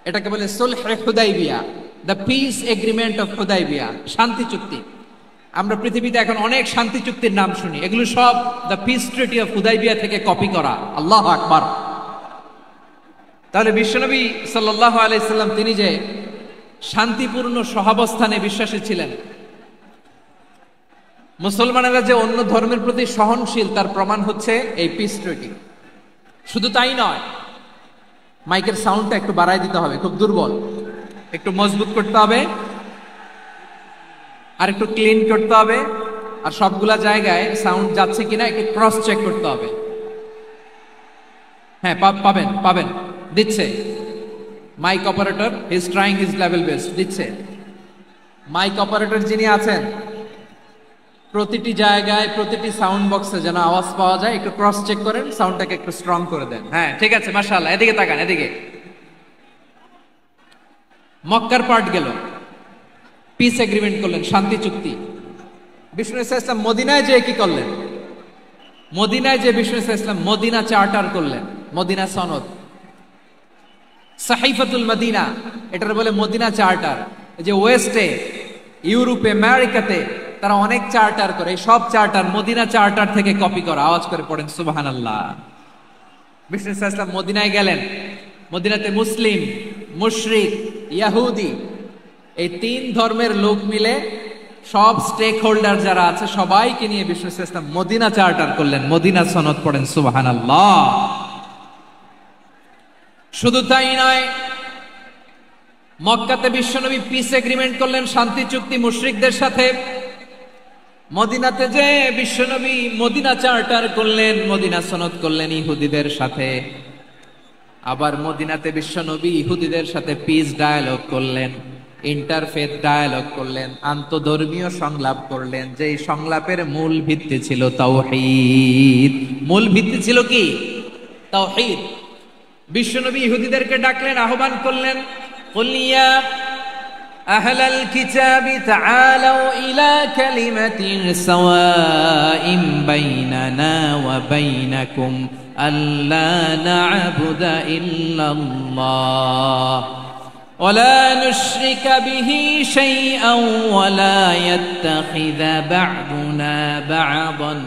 [SPEAKER 1] এটাকে বলে সুলহে Hudaybiyyah, the peace agreement of Hudaybiyyah, শান্তি চুক্তি। আমরা পৃথিবীতে এখন অনেক শান্তি চুক্তির নাম শুনি, এগুলো সব the piece treaty of Hudaibiya থেকে কপি করা। আল্লাহু আকবার। তাহলে বিশ্বনবী সাল্লাল্লাহু আলাইহি সাল্লাম তিনি যে শান্তিপূর্ণ সহাবস্থানে বিশ্বাসী ছিলেন, মুসলমানেরা যে অন্য ধর্মের প্রতি সহনশীল, তার প্রমাণ হচ্ছে এই পিস ট্রিটি। শুধু তাই নয়, মাইকের সাউন্ডটা একটু বাড়াই দিতে হবে, খুব দুর্বল, একটু মজবুত করতে হবে, আর একটু ক্লিন করতে হবে, আর সবগুলা জায়গায় সাউন্ড যাচ্ছে কিনা একটু ক্রস চেক করতে হবে। হ্যাঁ, পাবেন দিচ্ছে mic operator, he is trying his level best, দিচ্ছে। মাইক অপারেটর যিনি আছেন, প্রতিটি জায়গায় প্রতিটি সাউন্ড বক্সে যেন আওয়াজ পাওয়া যায়, একটু ক্রস চেক করেন, সাউন্ডটাকে একটু স্ট্রং করে দেন। হ্যাঁ, ঠিক আছে, মাশাআল্লাহ। এদিকে তাকান, এদিকে। মক্কার পার্ট গেল, পিস এগ্রিমেন্ট করলেন, শান্তি চুক্তি। বিষ্ণু ঈসা ইসলাম মদিনায় যে কি করলেন? মদিনায় যে বিষ্ণু ঈসা ইসলাম মদিনা চার্টার করলেন, মদিনা সনদ, সাহিফাতুল মদিনা, এটার বলে মদিনা চার্টার। যে ওয়েস্টে, ইউরোপে, আমেরিকাতে তারা অনেক চার্টার করে, সব চার্টার মদিনা চার্টার থেকে কপি করা। আওয়াজ করে পড়েন সুবহানাল্লাহ। বিষ্ণু ঈসা ইসলাম মদিনায় গেলেন, মদিনাতে মুসলিম, মুশরিক, ইহুদি, এই তিন ধর্মের লোক মিলে সব স্টেক হোল্ডার যারা আছে সবাইকে নিয়ে বিষ্ণু ঈসা ইসলাম মদিনা চার্টার করলেন, মদিনা সনদ। পড়েন সুবহানাল্লাহ। শুধু তাই নয়, মক্কাতে বিশ্বনবী পিস এগ্রিমেন্ট করলেন, শান্তি চুক্তি মুশরিকদের সাথে। মদিনাতে যে বিশ্বনবী মদিনা চার্টার করলেন, মদিনা সনদ করলেন ইহুদিদের সাথে। আবার মদিনাতে বিশ্বনবী ইহুদিদের সাথে পিস ডায়ালগ করলেন, ইন্টারফেথ ডায়ালগ করলেন, আন্তধর্মীয় সংলাপ করলেন। যেই সংলাপের মূল ভিত্তি ছিল তাওহীদ। মূল ভিত্তি ছিল কি? তাওহীদ। বিশ্বনবী ইহুদিদেরকে ডাকলেন, আহ্বান করলেন, কুল ইয়া আহলাল কিতাবি তাআলাউ ইলা কালিমাতিন সাওয়াইন বাইনানা ওয়া বাইনাকুম আল্লা না'বুদা ইল্লাল্লাহ ওয়া লা নুশরিকা বিহি শাইআন ওয়া লা ইয়াত্তাখিযা বা'দুনা বা'দান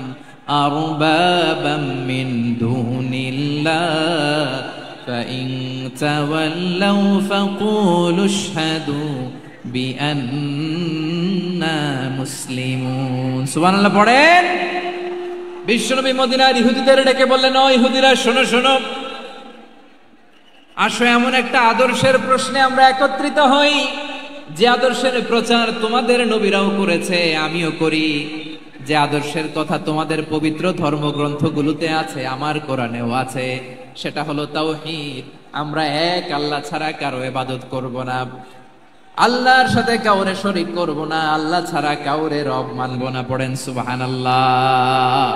[SPEAKER 1] আরবাবাম মিন দুনিল্লাহ فإن تولوا فقولوا اشهدوا بأننا مسلمون। সুবহানাল্লাহ পড়েন। বিশ্বনবী মদিনার ইহুদিদের ডেকে বললেন, ও ইহুদিরা, শোনো শোনো, আসো এমন একটা আদর্শের প্রশ্নে আমরা একত্রিত হই, যে আদর্শের প্রচার তোমাদের নবীরাও করেছে, আমিও করি। যে আদর্শের কথা তোমাদের পবিত্র ধর্মগ্রন্থগুলোতে আছে, আমার কোরআনেও আছে, সেটা হলো তাওহীদ। আমরা এক আল্লাহ ছাড়া কারো ইবাদত করব না, আল্লাহর সাথে কাউরে শরীক করব না, আল্লাহ ছাড়া কাউরে রব মানব না। পড়েন সুবহানাল্লাহ।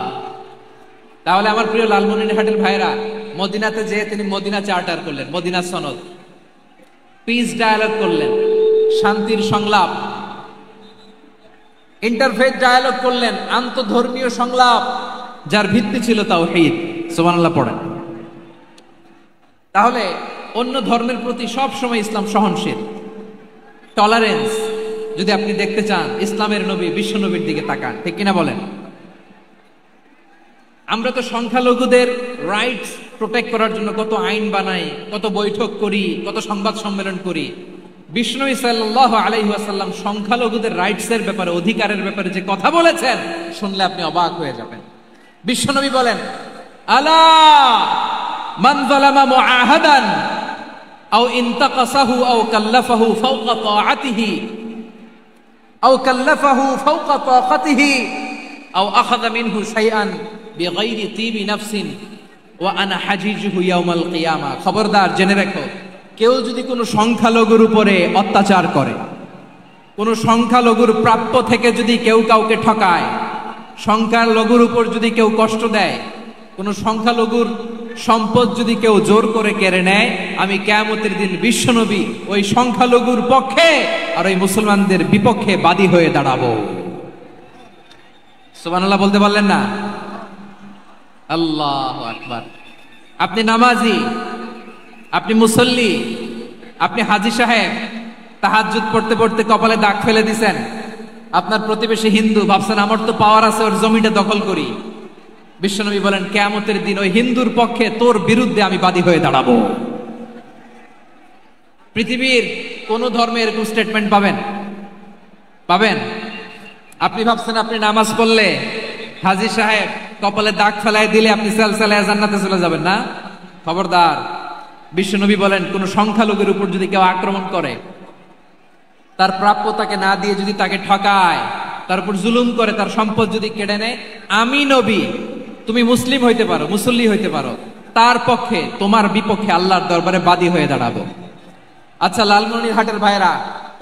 [SPEAKER 1] তাহলে আমার প্রিয় লালমনিরহাটের ভাইরা, মদিনাতে যেয়ে তিনি মদিনা চার্টার করলেন, মদিনা সনদ, পিস ডায়ালগ করলেন, শান্তির সংলাপ, ইন্টারফেথ ডায়ালগ করলেন, আন্তধর্মীয় সংলাপ, যার ভিত্তি ছিল তাওহীদ। সুবহানাল্লাহ পড়েন। তাহলে অন্য ধর্মের প্রতি সব সময় ইসলাম সহনশীল, টলারেন্স। যদি আপনি দেখতে চান ইসলামের নবী বিশ্ব নবীর দিকে তাকান, ঠিক কিনা বলেন? আমরা তো সংখ্যালঘুদের রাইটস প্রোটেক্ট করার জন্য কত আইন বানাই, কত বৈঠক করি, কত সংবাদ সম্মেলন করি। বিষ্ণু সাল্লাল্লাহু আলাইহি ওয়াসাল্লাম সংখ্যালঘুদের রাইটসের ব্যাপারে, অধিকারের ব্যাপারে যে কথা বলেছেন, শুনলে আপনি অবাক হয়ে যাবেন। বিশ্বনবী বলেন, আলা মান যালামা মুআহাদান আও ইনতাকাসাহু আও কাল্লাফাহু ফাওকা তাআতিহি আও কাল্লাফাহু ফাওকা তাকাতিহি আও আখাযা মিনহু শাইআন বিগাইরি তিবি নাফসিন ওয়া আনা হাজিজুহু ইয়াউমাল কিয়ামা। খবরদার, জেনে রাখো, কেউ যদি কোনো সংখ্যালঘুর উপরে অত্যাচার করে, কোনো সংখ্যালঘুর প্রাপ্য থেকে যদি কেউ কাউকে ঠকায়, সংখ্যালঘুর উপর যদি কেউ কষ্ট দেয়, কোনো সংখ্যালঘুর সম্পদ যদি কেউ জোর করে কেড়ে নেয়, আমি কিয়ামতের দিন বিশ্বনবী ওই সংখ্যালঘুর পক্ষে আর ওই মুসলমানদের বিপক্ষে বাদী হয়ে দাঁড়াবো। সুবহানাল্লাহ বলতে পারলেন না? আল্লাহু আকবার। আপনি নামাজি, আপনি মুসল্লি, আপনি হাজী সাহেব, তাহাজ্জুদ পড়তে পড়তে কপালে দাগ ফেলে দিছেন, আপনার প্রতিবেশী হিন্দু, ভাবছেন আমার তো পাওয়ার আছে, ওর জমিটা দখল করি। বিশ্বনবী বলেন, কিয়ামতের দিন ওই হিন্দুর পক্ষে তোর বিরুদ্ধে আমি বাদী হয়ে দাঁড়াবো। পৃথিবীর কোন ধর্মে এরকম স্টেটমেন্ট পাবেন? পাবেন? আপনি ভাবছেন আপনি নামাজ পড়লে হাজী সাহেব কপালে দাগ ফেলায় দিলে আপনি সালসালায়ে জান্নাতে চলে যাবেন না? খবরদার। বিশ্বনবী বলেন, কোন সংখ্যালঘুর উপর যদি কেউ আক্রমণ করে, তার প্রাপ্য তাকে না দিয়ে যদি তাকে ঠকায়, তার উপর জুলুম করে, তার সম্পদ যদি কেড়ে নেয়, আমি নবী, তুমি মুসলিম হইতে পারো, মুসল্লি হইতে পারো, তার পক্ষে তোমার বিপক্ষে আল্লাহর দরবারে বাদী হয়ে দাঁড়াবো। আচ্ছা লালমনিরহাটের ভাইরা,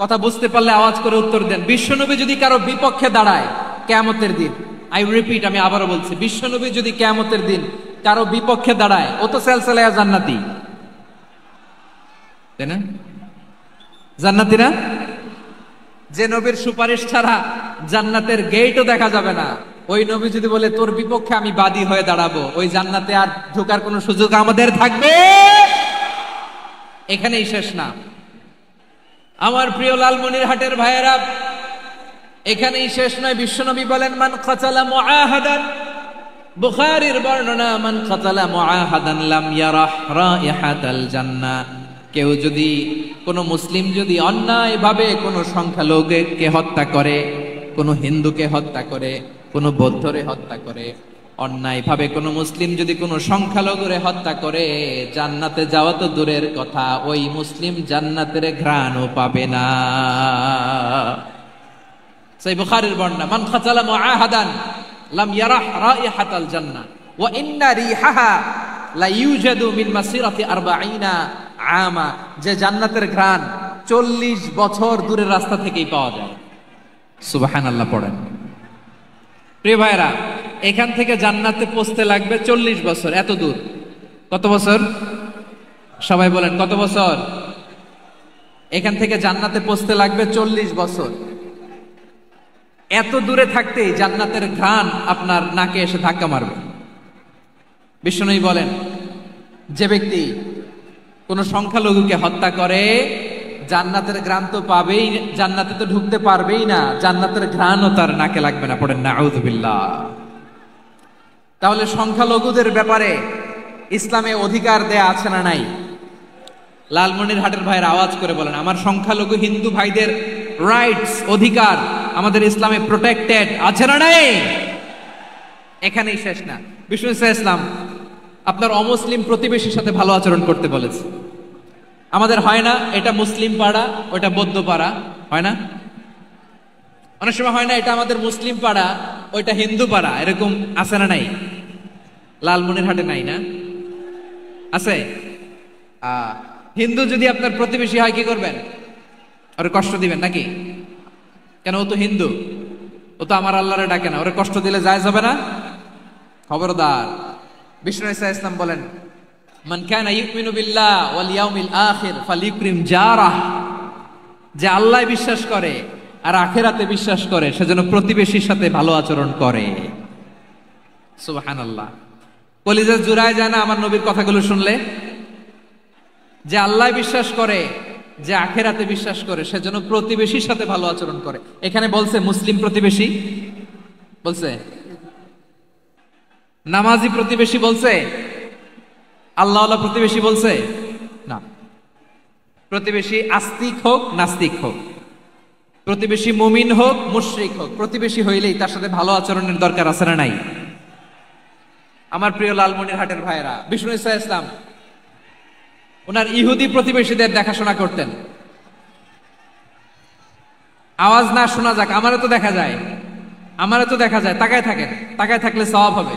[SPEAKER 1] কথা বুঝতে পারলে আওয়াজ করে উত্তর দেন। বিশ্বনবী যদি কারো বিপক্ষে দাঁড়ায় কিয়ামতের দিন, আই রিপিট, আমি আবারও বলছি, বিশ্বনবী যদি কিয়ামতের দিন কারো বিপক্ষে দাঁড়ায়, ও তো সালসালায়ে জান্নাতি, তাই না? জান্নাতি না? যে নবীর সুপারিশ ছাড়া জান্নাতের গেটও দেখা যাবে না, ওই নবী যদি বলে তোর বিপক্ষে আমি বাদী হয়ে দাঁড়াবো, ওই জান্নাতে আর ঢোকার কোনো সুযোগ আমাদের থাকবে? এখানেই শেষ না আমার প্রিয় লালমনিরহাটের ভাইয়েরা, এখানেই শেষ নয়। বিশ্বনবী বলেন, মান কাতালা মুআহাদান, বুখারীর বর্ণনা, মান কাতালা মুআহাদান লাম ইয়ারাহ রাইহাতাল জান্নাহ। কেউ যদি, কোন মুসলিম যদি অন্যায়ভাবে কোন সংখ্যালঘুকে হত্যা করে, কোন হিন্দুকে হত্যা করে, কোন বৌদ্ধরে হত্যা করে, অন্যায়ভাবে কোন মুসলিম যদি কোন সংখ্যালঘুরে হত্যা করে, জান্নাতে যাওয়া তো দূরের কথা, ওই মুসলিম জান্নাতের ঘ্রাণও পাবে না। সেই বুখারীর বর্ণনা, মান কাতালা মুআহাদান লাম ইয়ারাহ রাইহাতাল জান্নাহ ওয়া ইন্না রিহাহা লা ইউজাদু মিন মাসিরাতি 40 আমা। যে জান্নাতের ঘ্রাণ 40 বছর দূরের রাস্তা থেকেই পাওয়া যায়। সুবহানাল্লাহ পড়েন। প্রিয় ভাইরা, এখান থেকে জান্নাতে পৌঁছতে লাগবে 40 বছর। এত দূর, কত বছর? সবাই বলেন কত বছর? এখান থেকে জান্নাতে পৌঁছতে লাগবে 40 বছর। এত দূরে থাকতেই জান্নাতের ঘ্রাণ আপনার নাকে এসে ধাক্কা মারবে। বিষ্ণুই বলেন, যে ব্যক্তি কোন সংখ্যালঘুকে হত্যা করে, জান্নাতের ঘ্রাণ তো পাবেই, জান্নাতে তো ঢুকতে পারবেই না, জান্নাতের ঘ্রাণও তার নাকে লাগবে না। পড়েন নাউযুবিল্লাহ। তাহলে সংখ্যালঘুদের ব্যাপারে ইসলামে অধিকার দেয়া আছে না নাই? লালমনিরহাটের ভাইয়ের আওয়াজ করে বলেন, আমার সংখ্যালঘু হিন্দু ভাইদের রাইটস, অধিকার আমাদের ইসলামে প্রোটেক্টেড আছে না নাই? এখানেই শেষ না। বিষ্ণু ইসলাম আপনার অমুসলিম প্রতিবেশীর সাথে ভালো আচরণ করতে বলেছে। আমাদের হয় না এটা মুসলিম পাড়া, ওটা বৌদ্ধ পাড়া, হয় না? অনেক সময় হয় না এটা আমাদের মুসলিম পাড়া, ওইটা হিন্দু পাড়া, এরকম আছে না নাই? লালমনিরহাটে নাই না? আছে? হিন্দু যদি আপনার প্রতিবেশী হয় কি করবেন? ওরে কষ্ট দিবেন নাকি? কেন, ও তো হিন্দু, ও তো আমার আল্লাহরে ডাকে না, ওরে কষ্ট দিলে জায়েজ হবে না? খবরদার। বিষ্ণু ঈসা ইসলাম বলেন, মান কানা ইউমিনু বিল্লাহ ওয়াল ইয়াউমিল আখির ফালিউকরিম জারাহ, যে আল্লাহ বিশ্বাস করে আর আখিরাতে বিশ্বাস করে সে যেন প্রতিবেশীর সাথে ভালো আচরণ করে। সুবহানাল্লাহ। কলিজা জুড়ায় যায় না আমার নবীর কথাগুলো শুনলে? যে আল্লাহ বিশ্বাস করে, যে আখিরাতে বিশ্বাস করে সে যেন প্রতিবেশীর সাথে ভালো আচরণ করে। এখানে বলছে মুসলিম প্রতিবেশী বলছে, নামাজি প্রতিবেশী বলছে, আল্লাহওয়ালা প্রতিবেশী বলছে না। প্রতিবেশী আস্তিক হোক নাস্তিক হোক, প্রতিবেশী মুমিন হোক মুশরিক হোক, প্রতিবেশী হইলেই তার সাথে ভালো আচরণের দরকার আছে না নাই? আমার প্রিয় লালমনিরহাটের ভাইয়েরা, বিষ্ণু ঈসা ইসলাম ওনার ইহুদি প্রতিবেশীদের দেখাশোনা করতেন। আওয়াজ না শোনা যাক, আমারও তো দেখা যায়, আমারও তো দেখা যায়। তাকায় থাকেন, তাকায় থাকলে সওয়াব হবে।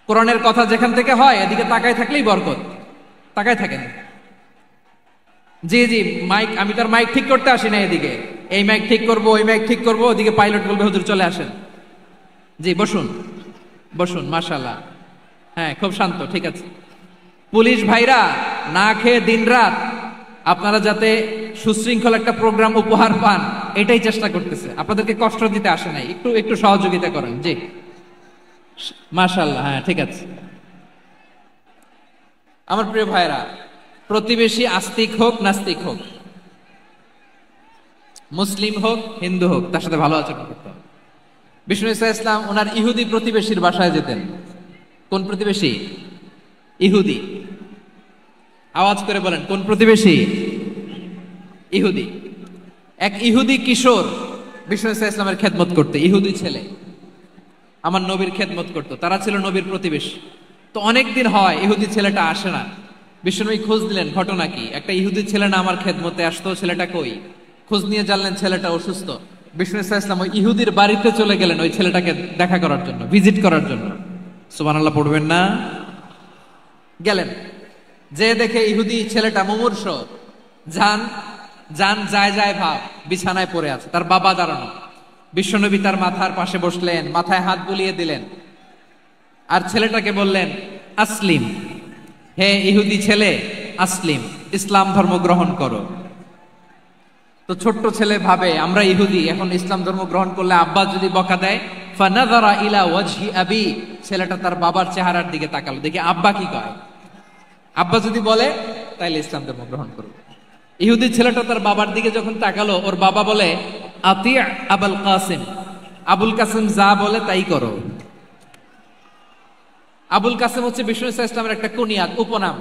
[SPEAKER 1] কোরআনের কথা যেখান থেকে হয় এদিকে তাকায় থাকলেই বরকত। তাকায় থাকেন। জি জি, মাইক, আমি তার মাইক ঠিক করতে আসি না এদিকে, এই মাইক ঠিক করব ওই মাইক ঠিক করব, ওদিকে পাইলট বলবে হুজুর চলে আসেন। জি বসুন বসুন, মাশাআল্লাহ। হ্যাঁ খুব শান্ত, ঠিক আছে। পুলিশ ভাইরা না খেয়ে দিনরাত আপনারা যাতে সুশৃঙ্খল একটা প্রোগ্রাম উপহার পান এটাই চেষ্টা করতেছে, আপনাদেরকে কষ্ট দিতে আসে নাই, একটু একটু সহযোগিতা করেন। জি মাশাআল্লাহ, হ্যাঁ ঠিক আছে। আমার প্রিয় ভাইরা, প্রতিবেশী আস্তিক হোক নাস্তিক হোক, মুসলিম হোক হিন্দু হোক, তার সাথে ভালো আচরণ করতে হবে। বিষ্ণু ঈসা ইসলাম ওনার ইহুদি প্রতিবেশীর বাসায় যেতেন। কোন প্রতিবেশী? ইহুদি। আওয়াজ করে বলেন, কোন প্রতিবেশী? ইহুদি। এক ইহুদি কিশোর বিষ্ণু ঈসা ইসলামের খেদমত করতে, ইহুদি ছেলে আমার নবীর খেদমত করতো, তারা ছিল নবীর প্রতিবেশী। তো অনেকদিন হয় ইহুদি ছেলেটা আসে না। বিষ্ণুনবী খোঁজ দিলেন, ঘটনা কি? একটা ইহুদি ছেলে না আমার খেদমতে আসতো, ছেলেটা কই? খোঁজ নিয়ে জানলেন ছেলেটা অসুস্থ। বিষ্ণু ঈসা ইসলাম ওই ইহুদির বাড়িতে চলে গেলেন ওই ছেলেটাকে দেখা করার জন্য, ভিজিট করার জন্য। সুবহানাল্লাহ পড়বেন না? গেলেন, যে দেখে ইহুদি ছেলেটা মুমূর্ষ, জান জান যায় যায় ভাব, বিছানায় পড়ে আছে, তার বাবা দাঁড়ানো। বিশ্বনবী তার মাথার পাশে বসলেন, মাথায় হাত বুলিয়ে দিলেন, আর ছেলেটাকে বললেন আসলিম, হে ইহুদি ছেলে আসলিম, ইসলাম ধর্ম গ্রহণ করো। তো ছোট্ট ছেলে ভাবে আমরা ইহুদি, এখন ইসলাম ধর্ম গ্রহণ করলে আব্বা যদি বকা দেয়। ফানাযারা ইলা ওয়াজহি আবি, ছেলেটা তার বাবার চেহারার দিকে তাকালো, দেখি আব্বা কি কয়। আব্বা যদি বলে তাইলে ইসলাম ধর্ম গ্রহণ করবে। ইহুদি ছেলেটা তার বাবার দিকে যখন তাকালো, ওর বাবা বলে আতি আবুল কাসিম, আবুল কাসিম যা বলে তাই করো। আবুল কাসিম হচ্ছে বিষ্ণু ঈসা ইসলামের একটা কুনিয়াত, উপনাম।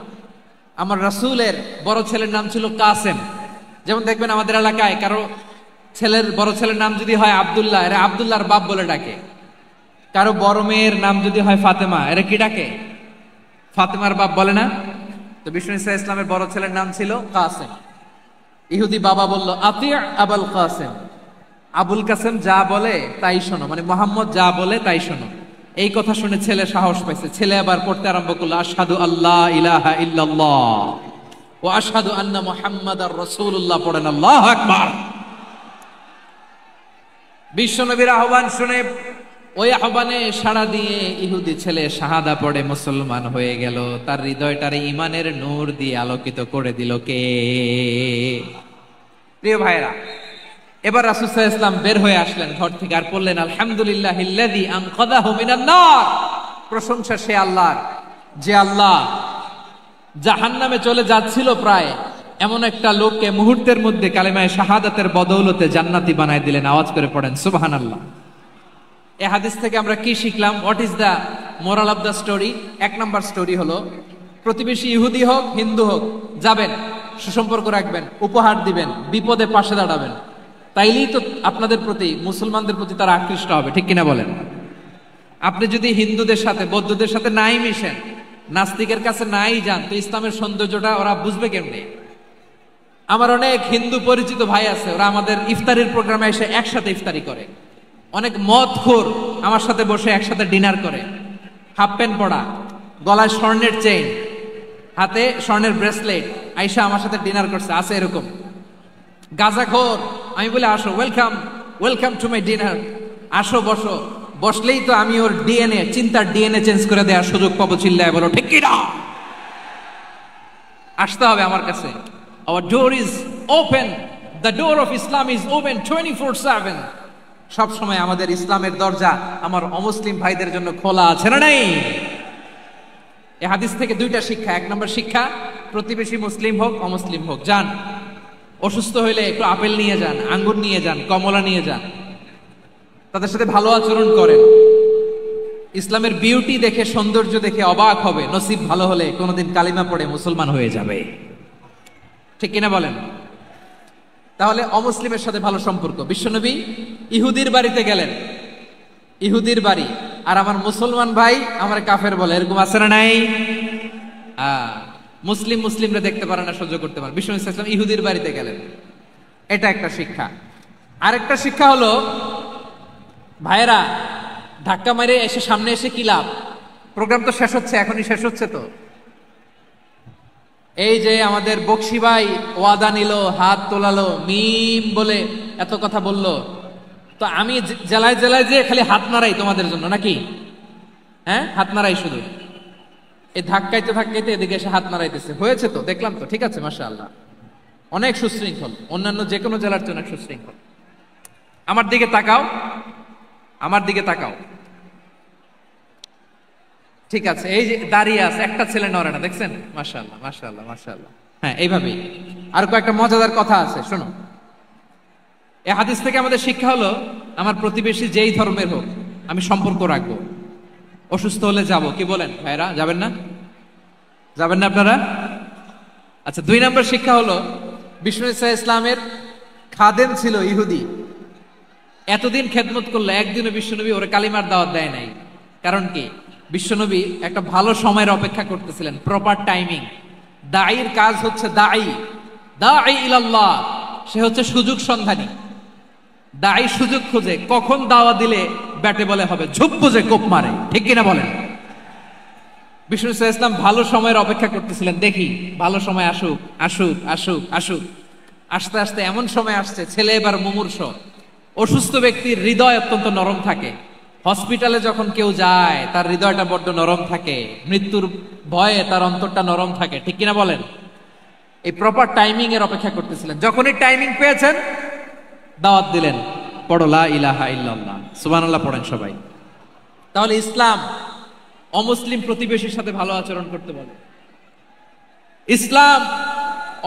[SPEAKER 1] আমার রাসূলের বড় ছেলের নাম ছিল কাসেম। যেমন দেখবেন আমাদের এলাকায় কারো ছেলের বড় ছেলের নাম যদি হয় আব্দুল্লাহ, এরা আব্দুল্লাহর বাপ বলে ডাকে। কারো বড় মেয়ের নাম যদি হয় ফাতেমা, এরা কি ডাকে? ফাতেমার বাপ বলে না? তো বিষ্ণু ঈসা ইসলামের বড় ছেলের নাম ছিল কাসেম। ইহুদি বাবা বলল আতি আবুল কাসেম, আবুল কাসেম যা বলে তাই শোনো, মানে মোহাম্মদ যা বলে তাই শোনো। এই কথা শুনে ছেলে সাহস পাইছে, ছেলে আবার পড়তে আরম্ভ করলো আশহাদু আল্লাহ ইলাহা ইল্লাল্লাহ ওয়া আশহাদু আন্না মুহাম্মাদার রাসূলুল্লাহ, পড়েন আল্লাহু আকবার। বিশ্বনবীর আহ্বান শুনে ওই আহ্বানে সাড়া দিয়ে ইহুদি ছেলে শাহাদা পড়ে মুসলমান হয়ে গেল। তার হৃদয়টারে ঈমানের নূর দিয়ে আলোকিত করে দিল কে? প্রিয় ভাইরা, এবার রাসূল সাল্লাল্লাহু আলাইহি ওয়াসাল্লাম বের হয়ে আসলেন ঘর থেকে, আর বললেন আলহামদুলিল্লাহিল্লাযী আনকাযাহু মিনান নার, প্রশংসা সে আল্লাহর যে আল্লাহ জাহান্নামে চলে যাচ্ছিল প্রায় এমন একটা লোককে মুহূর্তের মধ্যে কালেমায়ে শাহাদাতের বদৌলতে জান্নাতি বানায় দিলেন। আওয়াজ করে পড়েন সুবহানাল্লাহ। এই হাদিস থেকে আমরা কি শিখলাম? What is the moral of the story? এক নাম্বার স্টোরি হলো, প্রতিবেশী ইহুদি হোক হিন্দু হোক, যাবেন, সুসম্পর্ক রাখবেন, উপহার দিবেন, বিপদে পাশে দাঁড়াবেন, তাইলেই তো আপনাদের প্রতি, মুসলমানদের প্রতি তারা আকৃষ্ট হবে, ঠিক কিনা বলেন? আপনি যদি হিন্দুদের সাথে বৌদ্ধদের সাথে নাই মিশেন, নাস্তিকের কাছে নাই যান, তো ইসলামের সৌন্দর্যটা ওরা বুঝবে কেমনে? আমার অনেক হিন্দু পরিচিত ভাই আছে, ওরা আমাদের ইফতারির প্রোগ্রামে এসে একসাথে ইফতারি করে। অনেক মদখোর আমার সাথে বসে একসাথে ডিনার করে, হাফ প্যান্ট পরা, গলায় স্বর্ণের চেইন, হাতে স্বর্ণের ব্রেসলেট, আয়েশা আমার সাথে ডিনার করছে, আছে এরকম গাঁজাখোর। আমি বলে আসো, welcome welcome to my dinner, আসো বসো। বসলেই তো আমি ওর ডিএনএ, চিন্তার ডিএনএ চেঞ্জ করে দেওয়ার সুযোগ পাবো। চিল্লায় বলো ঠিক কি না? আসতে হবে আমার কাছে। Our door is open. The door of Islam is open 24/7. সব সময় আমাদের ইসলামের দরজা আমার অমুসলিম ভাইদের জন্য খোলা আছে না নাই? এই হাদিস থেকে দুইটা শিক্ষা। এক নম্বর শিক্ষা, প্রতিবেশী মুসলিম হোক অমুসলিম হোক, যান, অসুস্থ হইলে একটু আপেল নিয়ে যান, আঙ্গুর নিয়ে যান, কমলা নিয়ে যান, তাদের সাথে ভালো আচরণ করেন। ইসলামের বিউটি দেখে, সৌন্দর্য দেখে অবাক হবে, নসিব ভালো হলে কোনোদিন কালিমা পড়ে মুসলমান হয়ে যাবে। ঠিক কিনা বলেন? তাহলে অমুসলিমের সাথে ভালো সম্পর্ক। বিশ্বনবী ইহুদির বাড়িতে গেলেন, ইহুদির বাড়ি, আর আমার মুসলমান ভাই আমার কাফের বলে, এরকম আছে না নাই? মুসলিম মুসলিমরা দেখতে পারে না, সহ্য করতে পারে। বিশ্বনবী সাল্লাল্লাহু আলাইহি ওয়াসাল্লাম ইহুদির বাড়িতে গেলেন, এটা একটা শিক্ষা। আরেকটা শিক্ষা হলো, ভাইয়েরা ধাক্কা মারে এসে সামনে এসে কি লাভ? প্রোগ্রাম তো শেষ হচ্ছে, এখনই শেষ হচ্ছে। তো এই যে আমাদের বকশি ভাই ওয়াদা নিল, হাত তোলালো, মিম বলে এত কথা বলল, তো আমি জেলায় জেলায় যে খালি হাত নাড়াই তোমাদের জন্য নাকি? হ্যাঁ, হাত নাড়াই শুধু। এই ধাক্কাইতে ধাক্কাইতে এদিকে এসে হাত নাড়াইতেছে, হয়েছে তো, দেখলাম তো, ঠিক আছে, মাশাআল্লাহ, অনেক সুশৃঙ্খল, অন্যান্য যে কোনো জেলার জন্য সুশৃঙ্খল। আমার দিকে তাকাও, আমার দিকে তাকাও, ঠিক আছে। এই যে দাঁড়িয়ে আছে, একটা ছেলে নড়ে না, দেখছেন? মাশাআল্লাহ মাশাআল্লাহ মাশাআল্লাহ। হ্যাঁ, এইভাবেই। আর কয়েকটা মজাদার কথা আছে, শোনো। এই হাদিস থেকে আমাদের শিক্ষা হলো, আমার প্রতিবেশী যেই ধর্মের হোক আমি সম্পর্ক রাখবো। অসুস্থ হলে যাব, কি বলেন ভাইরা? যাবেন না? যাবেন না আপনারা? আচ্ছা, 2 নম্বর শিক্ষা হলো, বিষ্ণু ইসা ইসলামের খাদেম ছিল ইহুদি, এতদিন খেদমত করলো, একদিনও বিশ্বনবী ওরে কালিমার দাওয়াত দেয় নাই। কারণ কি? বিশ্বনবী একটা ভালো সময়ের অপেক্ষা করতেছিলেন, প্রপার টাইমিং। দাঈর কাজ হচ্ছে দাঈ ইলাল্লাহ, সে হচ্ছে সুযোগ সন্ধানী। দাঈ সুযোগ খোঁজে, কখন দাওয়া দিলে ব্যাটে বলে হবে, ঝুপ বুঝে কোপ মারে, ঠিক কিনা বলেন? বিষ্ণু ইসলাম ভালো সময়ের অপেক্ষা করতেছিলেন, দেখি ভালো সময় আসুক আসুক আসুক আসুক। আস্তে আস্তে এমন সময় আসছে, ছেলে এবার মুমূর্ষ। অসুস্থ ব্যক্তির হৃদয় অত্যন্ত নরম থাকে। হসপিটালে যখন কেউ যায় তার হৃদয়টা বড্ড নরম থাকে, মৃত্যুর ভয়ে তার অন্তরটা নরম থাকে, ঠিক কিনা বলেন? এই প্রপার টাইমিং এর অপেক্ষা করতেছিলেন। যখনই টাইমিং পেয়েছেন, দাওয়াত দিলেন, পড়ো লা ইলাহা ইল্লাল্লাহ, সুবহানাল্লাহ পড়েন সবাই। তাহলে ইসলাম অমুসলিম প্রতিবেশীর সাথে ভালো আচরণ করতে বলে। ইসলাম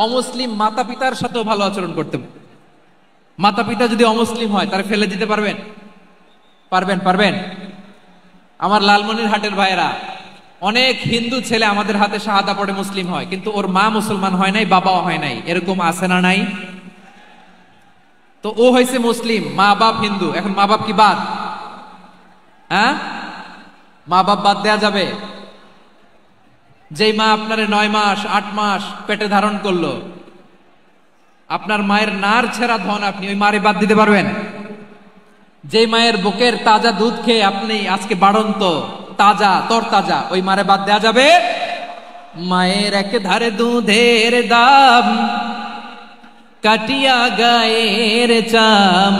[SPEAKER 1] অমুসলিম মাতা পিতার সাথেও ভালো আচরণ করতে বলে। মাতা পিতা যদি অমুসলিম হয়, তারা ফেলে দিতে পারবেন? পারবেন? পারবেন? আমার লালমনিরহাটের ভাইয়েরা, অনেক হিন্দু ছেলে আমাদের হাতে শাহাদা পড়ে মুসলিম হয়, কিন্তু ওর মা মুসলমান হয় নাই, বাবাও হয় নাই, এরকম আছে না নাই? তো ও হয়েছে মুসলিম, মা বাপ হিন্দু, এখন মা বাপ কি বাদ? হ্যাঁ, মা বাপ বাদ দেয়া যাবে? যেই মা আপনারে 9 মাস 8 মাস পেটে ধারণ করলো, আপনার মায়ের নার ছেঁড়া ধন, আপনি ওই মারে বাদ দিতে পারবেন? যে মায়ের বুকের তাজা দুধ খেয়ে আপনি আজকে বাড়ন্ত তাজা তরতাজা, ওই মারে বাদ দেয়া যাবে? মায়ের এক ধারে দুধের দাম, কাটিয়া গায়ের চাম,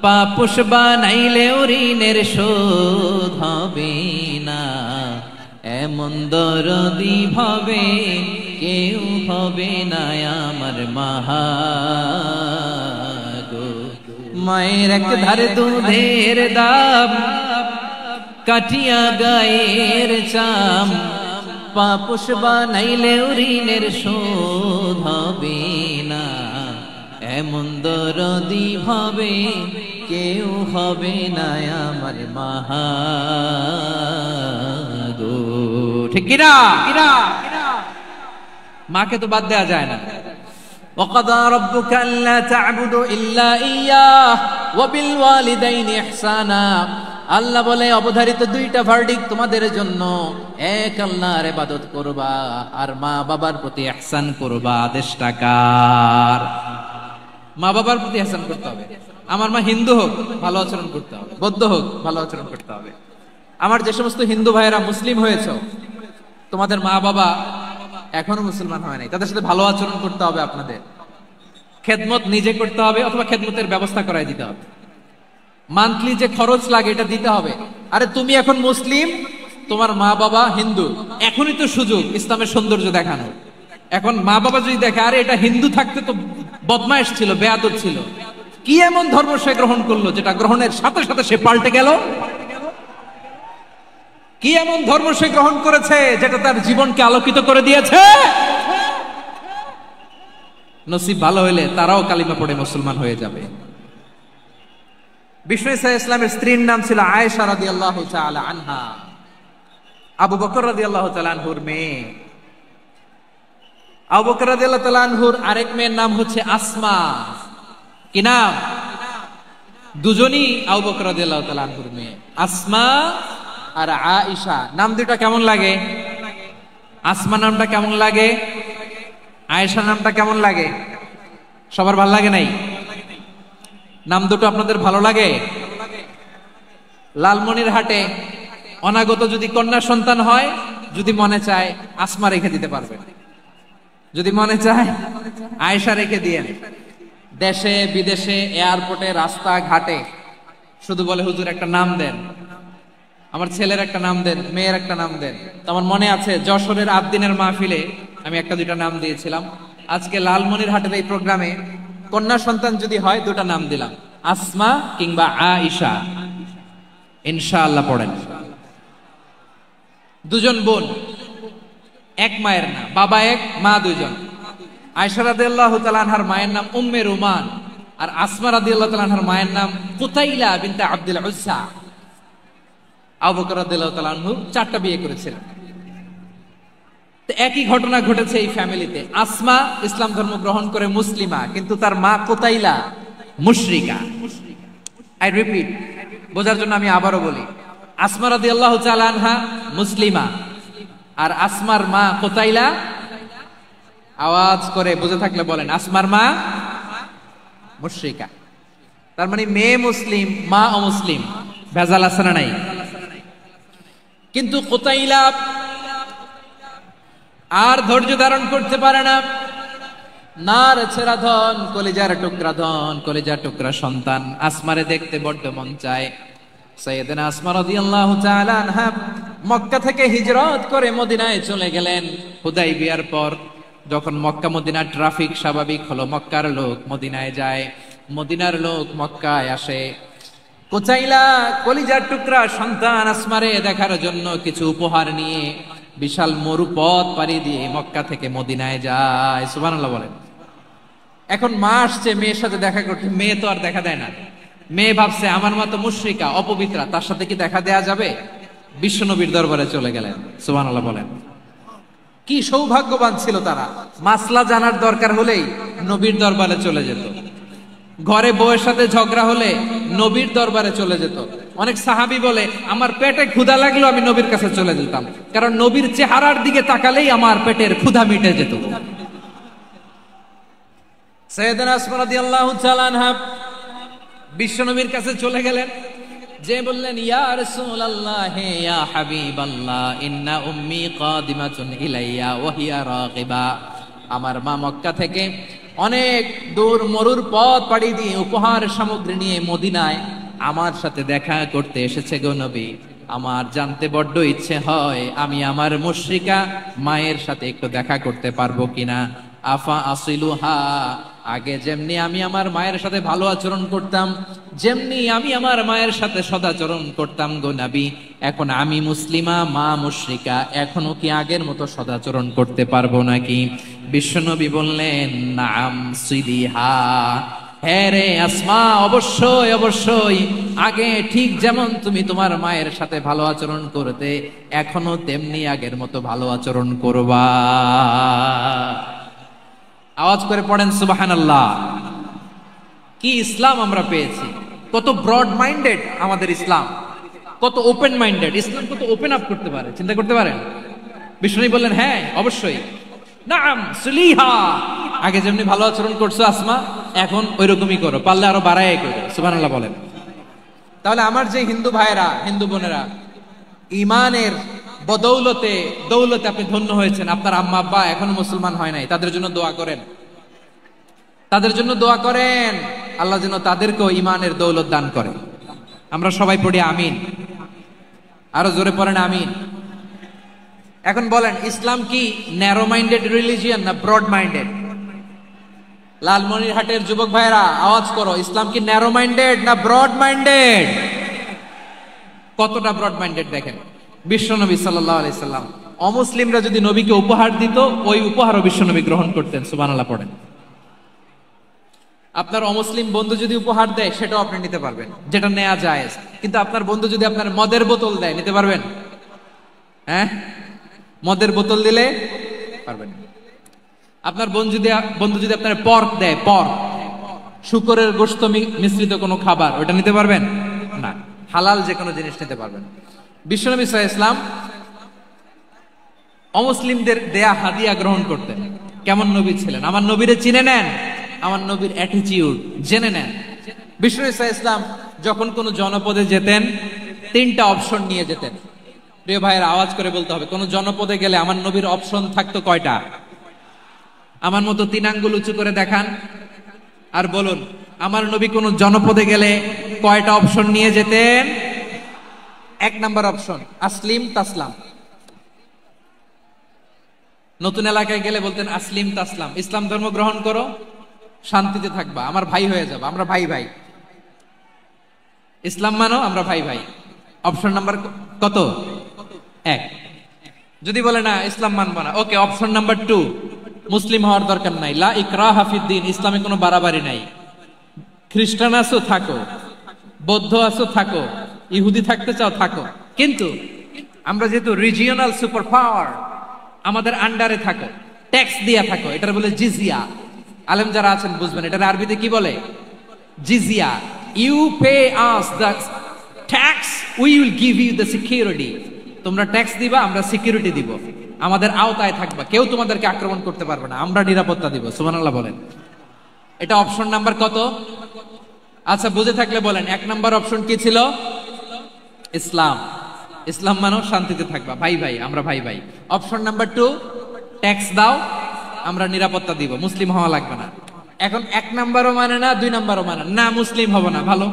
[SPEAKER 1] পাপুষ বানাইলেও ঋণের শোধ হবে না। এমন দরদি ভাবে কেউ হবে না আমার মাহা গো। মায়ের এক ধারে দুধের দাম, কাটিয়া গায়ের চাম, পাপুষ বানাইলেও ঋণের শোধ হবে না। এমন দরদি ভাবে কেউ হবে না আমার মাহা গো, ঠিক কিনা? মাকে তো বাদ দেওয়া যায় না। وَقَضَى رَبُّكَ أَلَّا تَعْبُدُوا إِلَّا إِيَّاهُ وَبِالْوَالِدَيْنِ إِحْسَانًا। আল্লাহ বলে, অবধারিত 2টা ভার্ডিক্ট তোমাদের জন্য, এক আল্লাহর ইবাদত করবা আর মা বাবার প্রতি ইহসান করবা। আদেশটা কার? মা বাবার প্রতি ইহসান করতে হবে। আমার মা হিন্দু হোক, ভালো আচরণ করতে হবে, বৌদ্ধ হোক, ভালো আচরণ করতে হবে। আমার যে সমস্ত হিন্দু ভাইয়েরা মুসলিম হয়েছে, তোমাদের মা বাবা
[SPEAKER 2] এখনো মুসলমান হয় নাই, তাদের সাথে ভালো আচরণ করতে হবে আপনাদের। খেদমত নিজে করতে হবে অথবা খেদমতের ব্যবস্থা করাই দিতে হবে। মান্থলি যে খরচ লাগে এটা দিতে হবে। আরে তুমি এখন মুসলিম, তোমার মা বাবা হিন্দু, এখনই তো সুযোগ ইসলামের সৌন্দর্য দেখানো। এখন মা বাবা যদি দেখে আরে এটা হিন্দু থাকতে তো বদমাইশ ছিল, বেয়াদব ছিল, কি এমন ধর্ম সে গ্রহণ করলো যেটা গ্রহণের সাথে সাথে সে পাল্টে গেল? কি এমন ধর্ম সে গ্রহণ করেছে যেটা তার জীবনকে আলোকিত করে দিয়েছে? নসিব ভালো হইলে তারাও কালিমা পড়ে মুসলমান হয়ে যাবে। বিষ্ণু ইসা ইসলামের স্ত্রীর নাম ছিল আয়েশা রাদিয়াল্লাহু তাআলা আনহা, আবু বকর রাদিয়াল্লাহু তাআলা আনহুর মেয়ে। আবু বকর রাদিয়াল্লাহু তাআলা আনহুর আরেক মেয়ের নাম হচ্ছে আসমা। কি নাম? দুজনই আবু বকর রাদিয়াল্লাহু তাআলা আনহুর মেয়ে, আসমা আর আয়েশা। নাম দুটো কেমন লাগে? আসমা নামটা কেমন লাগে? আয়েশা নামটা কেমন লাগে? সবার ভালো লাগে নাই? নাম দুটো আপনাদের ভালো লাগে? লালমনিরহাটে অনাগত যদি কন্যা সন্তান হয়, যদি মনে চায় আসমা রেখে দিতে পারবেন, যদি মনে চায় আয়েশা রেখে দিয়েন। দেশে বিদেশে এয়ারপোর্টে রাস্তা ঘাটে শুধু বলে হুজুর একটা নাম দেন, আমার ছেলের একটা নাম দেন, মেয়ের একটা নাম দেন। তো আমার মনে আছে যশোরের আবদিনের মাহফিলে আমি একটা দুইটা নাম দিয়েছিলাম। আজকে লালমনিরহাটের এই প্রোগ্রামে কন্যা সন্তান যদি হয় দুটা নাম দিলাম, আসমা কিংবা আয়েশা। ইনশাআল্লাহ পড়েন। দুজন বোন, এক মায়ের না, বাবা এক মা দুইজন। আয়েশা রাদিয়াল্লাহু তাআলা আনহার মায়ের নাম উম্মে রুমান, আর আসমা রাদিয়াল্লাহু তাআলা আনহার মায়ের নাম কুতাইলা বিনতে আব্দুল উজ্জা। আবু বকর রাদিয়াল্লাহু তাআলা আনহু 4টা বিয়ে করেছিলেন। তো একই ঘটনা ঘটেছে এই ফ্যামিলিতে। আসমা ইসলাম ধর্ম গ্রহণ করে মুসলিমা, কিন্তু তার মা কুতাইলা মুশরিকা। আই রিপিট, বোঝার জন্য আমি আবারও বলি, আসমা রাদিয়াল্লাহু তাআলা আনহা মুসলিমা, আর আসমার মা কুতাইলা, আওয়াজ করে বুঝে থাকলে বলেন, আসমার মা মুশরিকা। তার মানে মেয়ে মুসলিম, মা অমুসলিম। ভেজাল আছে না নাই? কিন্তু কুতাইলা আর ধৈর্য ধারণ করতে পারে না। নার ছেড়া ধন, কলিজার টুকরা ধন, কলিজার টুকরা সন্তান আসমারে দেখতে বড্ড মন চায়। সাইয়েদনা আসমা রাদিয়াল্লাহু তাআলা আনহা মক্কা থেকে হিজরত করে মদিনায় চলে গেলেন হুদাইবিয়ার পর। যখন মক্কা মদিনার ট্রাফিক স্বাভাবিক হলো, মক্কার লোক মদিনায় যায়, মদিনার লোক মক্কায় আসে। কুতাইলা কলিজার টুকরা সন্তান আসমারে দেখার জন্য কিছু উপহার নিয়ে বিশাল মরুপথ পাড়ি দিয়ে মক্কা থেকে মদিনায় যায়। সুবহানাল্লাহ বলেন। এখন মা আসছে মেয়ের সাথে দেখা করতে, মেয়ে তো আর দেখা দেয় না। মেয়ে ভাবছে আমার মা তো মুশরিকা, অপবিত্রা, তার সাথে কি দেখা দেয়া যাবে? বিশ্বনবীর দরবারে চলে গেলেন। সুবহানাল্লাহ বলেন। কি সৌভাগ্যবান ছিল তারা, মাসলা জানার দরকার হলেই নবীর দরবারে চলে যেত। ঘরে বউয়ের সাথে ঝগড়া হলে নবীর দরবারে চলে যেত। অনেক সাহাবী বলে আমার পেটে ক্ষুধা লাগলো আমি নবীর কাছে চলে যেতাম, কারণ নবীর চেহারার দিকে তাকালেই আমার পেটের ক্ষুধা মিটে যেত। সাইয়েদনা আসমা রাদিয়াল্লাহু তাআলা আনহা বিশ্বনবীর কাছে চলে গেলেন, যে বললেন ইয়া রাসূলুল্লাহ ইয়া হাবিবাল্লাহ ইন্না উম্মি কাদিমাতুন ইলাইয়া ওয়া হিয়া রাগিবা। আমার মা মক্কা থেকে অনেক দূর মরুর পথ পাড়ি দিয়ে উপহার সামগ্রী নিয়ে মদিনায় আমার সাথে দেখা করতে এসেছে গো নবী। আমার জানতে বড্ড ইচ্ছে হয় আমি আমার মুশরিকা মায়ের সাথে একটু দেখা করতে পারবো কিনা। আফা আসিলুহা, আগে যেমনি আমি আমার মায়ের সাথে ভালো আচরণ করতাম, যেমনি আমি আমার মায়ের সাথে সদাচরণ করতাম গো নবী, এখন আমি মুসলিমা মা মুশরিকা, এখনো কি আগের মতো সদাচরণ করতে পারবো নাকি? বিশ্বনবী বললেন নাম সিলিহা, হ্যাঁ রে আসমা, অবশ্যই অবশ্যই, আগে ঠিক যেমন তুমি তোমার মায়ের সাথে ভালো আচরণ করতে এখনো তেমনি আগের মতো ভালো আচরণ করবা। আওয়াজ করে পড়েন সুবহানাল্লাহ। কি ইসলাম আমরা পেয়েছি! কত ব্রড মাইন্ডেড আমাদের ইসলাম, কত ওপেন মাইন্ডেড ইসলাম, কত ওপেন আপ করতে পারে, চিন্তা করতে পারেন। বিষ্ণু বললেন হ্যাঁ অবশ্যই, নাম সুলিহা, আগে যেমনি ভালো আচরণ করছো আসমা এখন ওইরকমই করো, পারলে আরো বাড়াই করো। সুবহানাল্লাহ বলেন। তাহলে আমার যে হিন্দু ভাইয়েরা, হিন্দু বোনেরা ইমানের বদৌলতে দৌলতে আপনি ধন্য হয়েছেন, আপনার আম্মা আব্বা এখনো মুসলমান হয় নাই, তাদের জন্য দোয়া করেন, তাদের জন্য দোয়া করেন, আল্লাহ যেন তাদেরকেও ইমানের দৌলত দান করে। আমরা সবাই পড়ি আমিন, আরো জোরে পড়েন আমিন। এখন বলেন, ইসলাম কি ন্যারো মাইন্ডেড রিলিজিয়ান না ব্রড মাইন্ডেড? লালমনিরহাটের যুবক ভাইরা আওয়াজ করো, ইসলাম কি ন্যারো মাইন্ডেড না ব্রড মাইন্ডেড? কতটা ব্রড মাইন্ডেড দেখেন, বিশ্বনবী সাল্লাল্লাহু আলাইহি সাল্লাম অমুসলিমরা যদি নবীকে উপহার দিত, ওই উপহারও বিশ্বনবী গ্রহণ করতেন। সুবহানাল্লাহ পড়েন। আপনার অমুসলিম বন্ধু যদি উপহার দেয়, সেটাও আপনি নিতে পারবেন, যেটা নেওয়া যায়। কিন্তু আপনার বন্ধু যদি আপনার মদের বোতল দেয়, নিতে পারবেন? হ্যাঁ, মদের বোতল দিলে পারবেন। আপনার বন্ধু যদি আপনার পর্ক দেয়, পর্ক, শুকরের গোশত মিশ্রিত কোনো খাবার, ওটা নিতে পারবেন না। হালাল যে কোনো জিনিস নিতে পারবেন। বিশ্বনবী সাল্লাল্লাহু আলাইহি ওয়াসাল্লাম অমুসলিমদের দেয়া হাদিয়া গ্রহণ করতেন। কেমন নবী ছিলেন? আমার নবীরে চিনে নেন, আমার নবীর অ্যাটিটিউড জেনে নেন। বিশ্বনবী সাল্লাল্লাহু আলাইহি ওয়াসাল্লাম যখন কোনো জনপদে যেতেন, 3টা অপশন নিয়ে যেতেন। প্রিয় ভাইয়ের আওয়াজ করে বলতে হবে, কোন জনপদে গেলে আমার নবীর অপশন থাকতো কয়টা? আমার মতো 3 আঙ্গুল উঁচু করে দেখান আর বলুন, আমার নবী কোন জনপদে গেলে কয়টা অপশন নিয়ে যেতেন? 1 নাম্বার অপশন আসলিম তাসলাম। নতুন এলাকায় গেলে বলতেন আসলিম তাসলাম, ইসলাম ধর্ম গ্রহণ করো, শান্তিতে থাকবা, আমার ভাই হয়ে যাবে, আমরা ভাই ভাই। ইসলাম মানো, আমরা ভাই ভাই। অপশন নাম্বার কত? 1। যদি বলে না ইসলাম মানবো না, ওকে, অপশন নাম্বার 2, মুসলিম হওয়ার দরকার নাই, লা ইকরাহা ফিদ্দিন, ইসলামে কোনো বাড়াবাড়ি নাই। খ্রিস্টান আছো থাকো, বৌদ্ধ আছো থাকো, ইহুদি থাকতে চাও থাকো, কিন্তু আমরা যেহেতু রিজিওনাল সুপার পাওয়ার, আমাদের আন্ডারে থাকো, ট্যাক্স দিয়া থাকো, এটার বলে জিজিয়া। আলেম যারা আছেন বুঝবেন, এটার আরবিতে কি বলে? জিজিয়া। You pay us the tax, we will give you the security. তোমরা ট্যাক্স দিবা, আমরা সিকিউরিটি দিব, আমাদের আওতায় থাকবা, কেউ তোমাদেরকে আক্রমণ করতে পারবে না, আমরা নিরাপত্তা দিব। সুবহানাল্লাহ বলেন। এটা অপশন নাম্বার কত? আচ্ছা, বুঝে থাকলে বলেন, 1 নাম্বার অপশন কি ছিল? ইসলাম। ইসলাম মানো, শান্তিতে থাকবা, ভাই ভাই, আমরা ভাই ভাই। অপশন নাম্বার 2, ট্যাক্স দাও, আমরা নিরাপত্তা দিব, মুসলিম হওয়া লাগবে না। এখন 1 নাম্বারও মানে না, 2 নাম্বারও মানে না, মুসলিম হবো না, ভালো,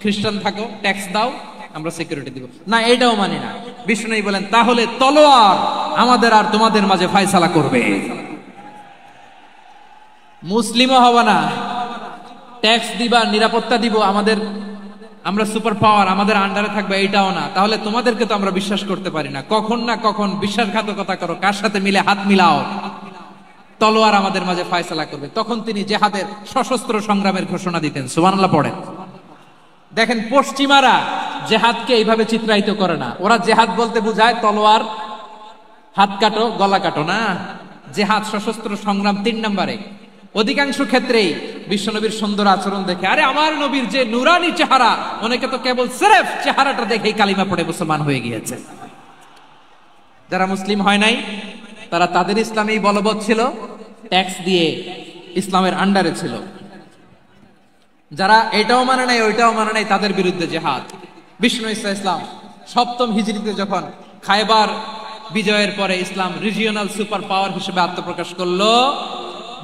[SPEAKER 2] খ্রিস্টান থাকো, ট্যাক্স দাও, আমরা সিকিউরিটি দিব না, এটাও মানি না। বিষ্ণু বলেন, তাহলে তলোয়ার আমাদের আর তোমাদের মাঝে ফয়সালা করবে। মুসলিমও হবে না, ট্যাক্স দিবা, নিরাপত্তা দিব, আমরা সুপার পাওয়ার, আমাদের আন্ডারে থাকবে, এটাও না। তাহলে তোমাদেরকে তো আমরা বিশ্বাস করতে পারি না, কখন না কখন বিশ্বাসঘাতকতা করো, কার সাথে মিলে হাত মিলাও, তলোয়ার আমাদের মাঝে ফয়সালা করবে। তখন তিনি জিহাদের সশস্ত্র সংগ্রামের ঘোষণা দিতেন। সুবহানাল্লাহ পড়েন। দেখেন, পশ্চিমারা জেহাদকে এইভাবে চিত্রায়িত করে না। ওরা জেহাদ বলতে বোঝায় তলোয়ার, হাত কাটো, গলা কাটো, না। জেহাদ সশস্ত্র সংগ্রাম 3 নম্বরে। অধিকাংশ ক্ষেত্রেই বিশ্বনবীর সুন্দর আচরণ দেখে, আরে আমার নবীর যে নুরানি চেহারা, অনেকে তো কেবল সিরেফ চেহারাটা দেখেই কালিমা পড়ে মুসলমান হয়ে গিয়েছে। যারা মুসলিম হয় নাই, তারা তাদের ইসলামেই বলবৎ ছিল, ট্যাক্স দিয়ে ইসলামের আন্ডারে ছিল। যারা এটাও মানে নাই, ওইটাও মানে নাই, তাদের বিরুদ্ধে জেহাদ। বিষ্ণু ইসলাম 7ম হিজরিতে যখন খায়বার বিজয়ের পরে ইসলাম রিজিওনাল সুপার পাওয়ার হিসেবে আত্মপ্রকাশ করলো,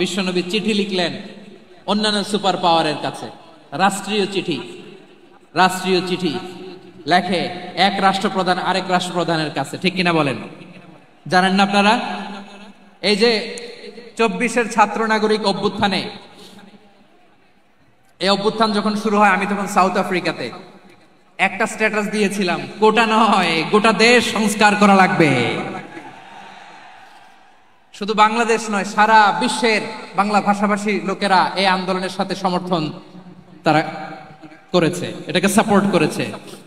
[SPEAKER 2] বিশ্বনবী চিঠি লিখলেন অন্যান্য সুপার পাওয়ারের কাছে, রাষ্ট্রীয় চিঠি লেখে এক রাষ্ট্রপ্রধান আরেক রাষ্ট্রপ্রধানের কাছে। ঠিক কিনা বলেন? জানেন না আপনারা? এই যে 24-এর ছাত্র নাগরিক অভ্যুত্থানে, এই অভ্যুত্থান যখন শুরু হয়, আমি তখন সাউথ আফ্রিকাতে একটা স্ট্যাটাস দিয়েছিলাম, কোটা নয়, গোটা দেশ সংস্কার করা লাগবে। শুধু বাংলাদেশ নয়, সারা বিশ্বের বাংলা ভাষাভাষী লোকেরা এই আন্দোলনের সাথে সমর্থন তারা করেছে, এটাকে সাপোর্ট করেছে,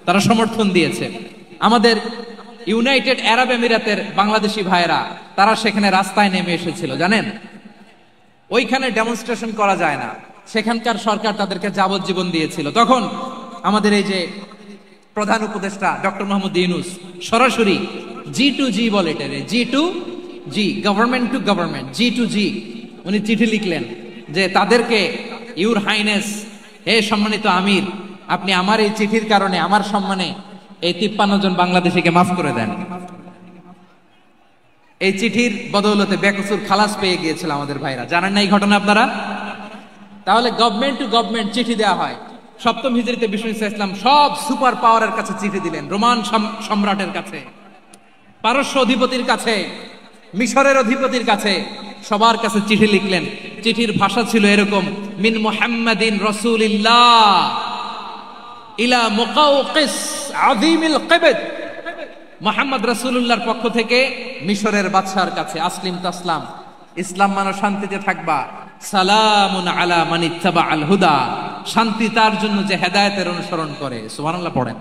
[SPEAKER 2] তারা সমর্থন দিয়েছে। আমাদের ইউনাইটেড আরব আমিরাতের বাংলাদেশি ভাইয়েরা, তারা সেখানে রাস্তায় নেমে এসেছিল, জানেন? ওইখানে ডেমনস্ট্রেশন করা যায় না, সেখানকার সরকার তাদেরকে যাবজ্জীবন দিয়েছিল। তখন আমাদের এই যে প্রধান উপদেষ্টা ডক্টর মোহাম্মদ ইউনূস সরাসরি G2G বলে, এটা G2G, government to government, G2G, উনি চিঠি লিখলেন যে তাদেরকে, ইউর হাইনেস, হে সম্মানিত আমির, আপনি আমার এই চিঠির কারণে আমার সম্মানে এই 53 জন বাংলাদেশিকে মাফ করে দেন। এই চিঠির বদৌলতে বেকসুর খালাস পেয়ে গিয়েছিল আমাদের ভাইরা। জানেন না এই ঘটনা আপনারা? তাহলে গভর্নমেন্ট টু গভর্নমেন্ট চিঠি দেওয়া হয়। সপ্তম হিজরিতে বিষ্ণু ইসলাম সব সুপার পাওয়ারের কাছে চিঠি দিলেন, রোমান সম্রাটের কাছে, পারস্য অধিপতির কাছে, মিশরের অধিপতির কাছে, সবার কাছে চিঠি লিখলেন। চিঠির ভাষা ছিল এরকম, মিন মুহাম্মাদিন রাসূলিল্লাহ ইলা মুকাওকিস আযীমিল কিবত, মুহাম্মদ রাসূলুল্লাহর পক্ষ থেকে মিশরের বাদশার কাছে, আসলিম তাসলাম, ইসলাম মানো শান্তিতে থাকবা, সালামুন আলা মান ইত্তাবাআল হুদা, শান্তি তার জন্য যে হেদায়েতের অনুসরণ করে। সুবহানাল্লাহ পড়েন।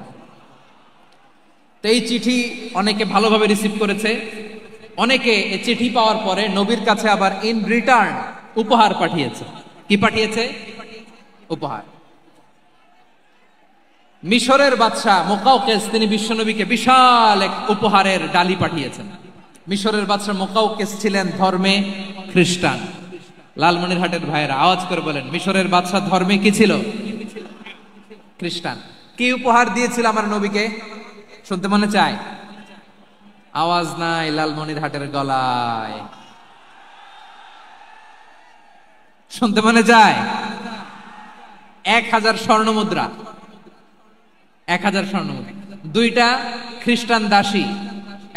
[SPEAKER 2] তো এই চিঠি অনেকে ভালোভাবে রিসিভ করেছে। অনেকে এই চিঠি পাওয়ার পরে নবীর কাছে আবার ইন রিটার্ন উপহার পাঠিয়েছে। কি পাঠিয়েছে? উপহার। মিশরের বাদশা মুকাওকিস তিনি বিশ্বনবীকে বিশাল এক উপহারের ডালি পাঠিয়েছেন। মিশরের বাদশা মুকাওকিস ছিলেন ধর্মে খ্রিস্টান। লালমনিরহাটের ভাইয়েরা আওয়াজ করে বলেন, মিশরের বাদশা ধর্মে কি ছিল? খ্রিস্টান। কি উপহার দিয়েছিল আমার নবীকে? শুনতে মনে চায়? আওয়াজ নাই লালমনিরহাটের গলায়, শুনতে মনে চায়? 1000 স্বর্ণ মুদ্রা, 1000 স্বর্ণ মুদ্রা। 2টা খ্রিস্টান দাসী,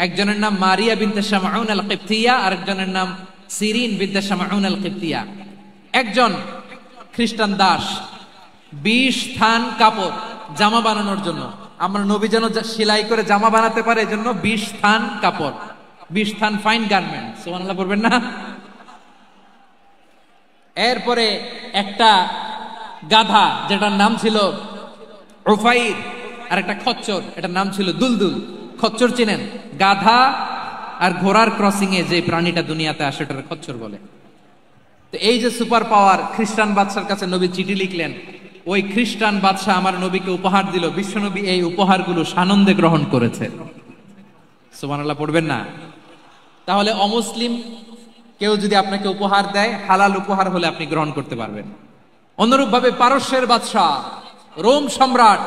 [SPEAKER 2] একজনের নাম মারিয়া বিনতে শামউন আল কিবতিয়া, আরেকজনের নাম সিরিন বিনতে শামউন আল কিবতিয়া। একজন খ্রিস্টান দাস 20 থান কাপড় জামা বানানোর জন্য, আমরা নবী যেন সেলাই করে জামা বানাতে পারে এজন্য 20 থান কাপড়, 20 থান ফাইন গার্মেন্ট। সুবহানাল্লাহ পড়বেন না? এরপরে একটা গাধা যেটার নাম ছিল উফাইর, আর একটা খচ্চর এটার নাম ছিল দুলদুল। খচ্চর চিনেন? গাধা আর ঘোড়ার ক্রসিং এ যে প্রাণীটা দুনিয়াতে আসে ওটার খচ্চর বলে। তো এই যে সুপার পাওয়ার খ্রিস্টান বাদশার কাছে নবী চিঠি লিখলেন, ওই খ্রিস্টান বাদশা আমার নবীকে উপহার দিল। বিশ্বনবী এই উপহারগুলো সানন্দে গ্রহণ করেছে। সুবহানাল্লাহ পড়বেন না? তাহলে অমুসলিম কেউ যদি আপনাকে উপহার দেয়, হালাল উপহার হলে আপনি গ্রহণ করতে পারবেন। অনুরূপ ভাবে পারস্যের বাদশা, রোম সম্রাট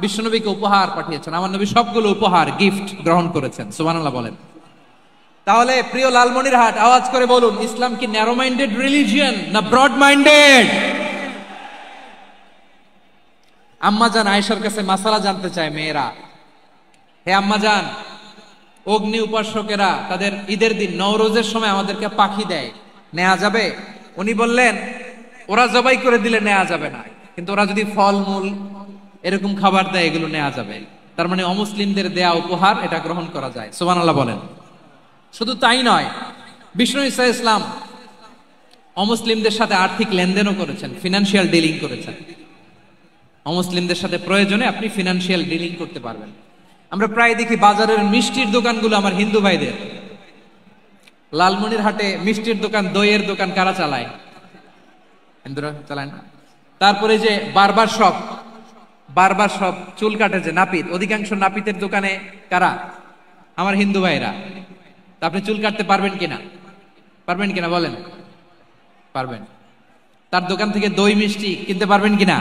[SPEAKER 2] বিশ্বনবীকে উপহার পাঠিয়েছেন। আমার নবী সবগুলো উপহার গিফট গ্রহণ করেছেন। সুবহানাল্লাহ বলেন। তাহলে প্রিয় লালমনিরহাট আওয়াজ করে বলুন, ইসলাম কি ন্যারো মাইন্ডেড রিলিজিয়ন না ব্রড মাইন্ডেড? আম্মাজান আয়েশার কাছে মাসালা জানতে চায় মেয়েরা, হে আম্মাজান, অগ্নি উপাসকেরা তাদের ঈদের দিন নওরোজের সময় আমাদেরকে পাখি দেয়, নেওয়া যাবে? উনি বললেন, ওরা জবাই করে দিলে নেওয়া যাবে না, কিন্তু ওরা যদি ফলমূল এরকম খাবার দেয় এগুলো নেওয়া যাবে। তার মানে অমুসলিমদের দেয়া উপহার এটা গ্রহণ করা যায়। সুবহানাল্লাহ বলেন। শুধু তাই নয়, বিষ্ণু ঈসা ইসলাম অমুসলিমদের সাথে আর্থিক লেনদেনও করেছেন, ফিনান্সিয়াল ডিলিং করেছেন। অমুসলিমদের সাথে প্রয়োজনে আপনি ফিনান্সিয়াল ডিলিং করতে পারবেন। আমরা প্রায় দেখি বাজারের মিষ্টির দোকানগুলো আমার হিন্দু ভাইদের। লালমনিরহাটে মিষ্টির দোকান, দইয়ের দোকান কারা চালায়? হিন্দুরা চালায় না। তারপরে যে বারবার শপ, চুল কাটে যে নাপিত, অধিকাংশ নাপিতের দোকানে কারা? আমার হিন্দু ভাইরা। আপনি চুল কাটতে পারবেন কিনা? পারবেন কিনা বলেন? পারবেন। তার দোকান থেকে দই মিষ্টি কিনতে পারবেন কিনা?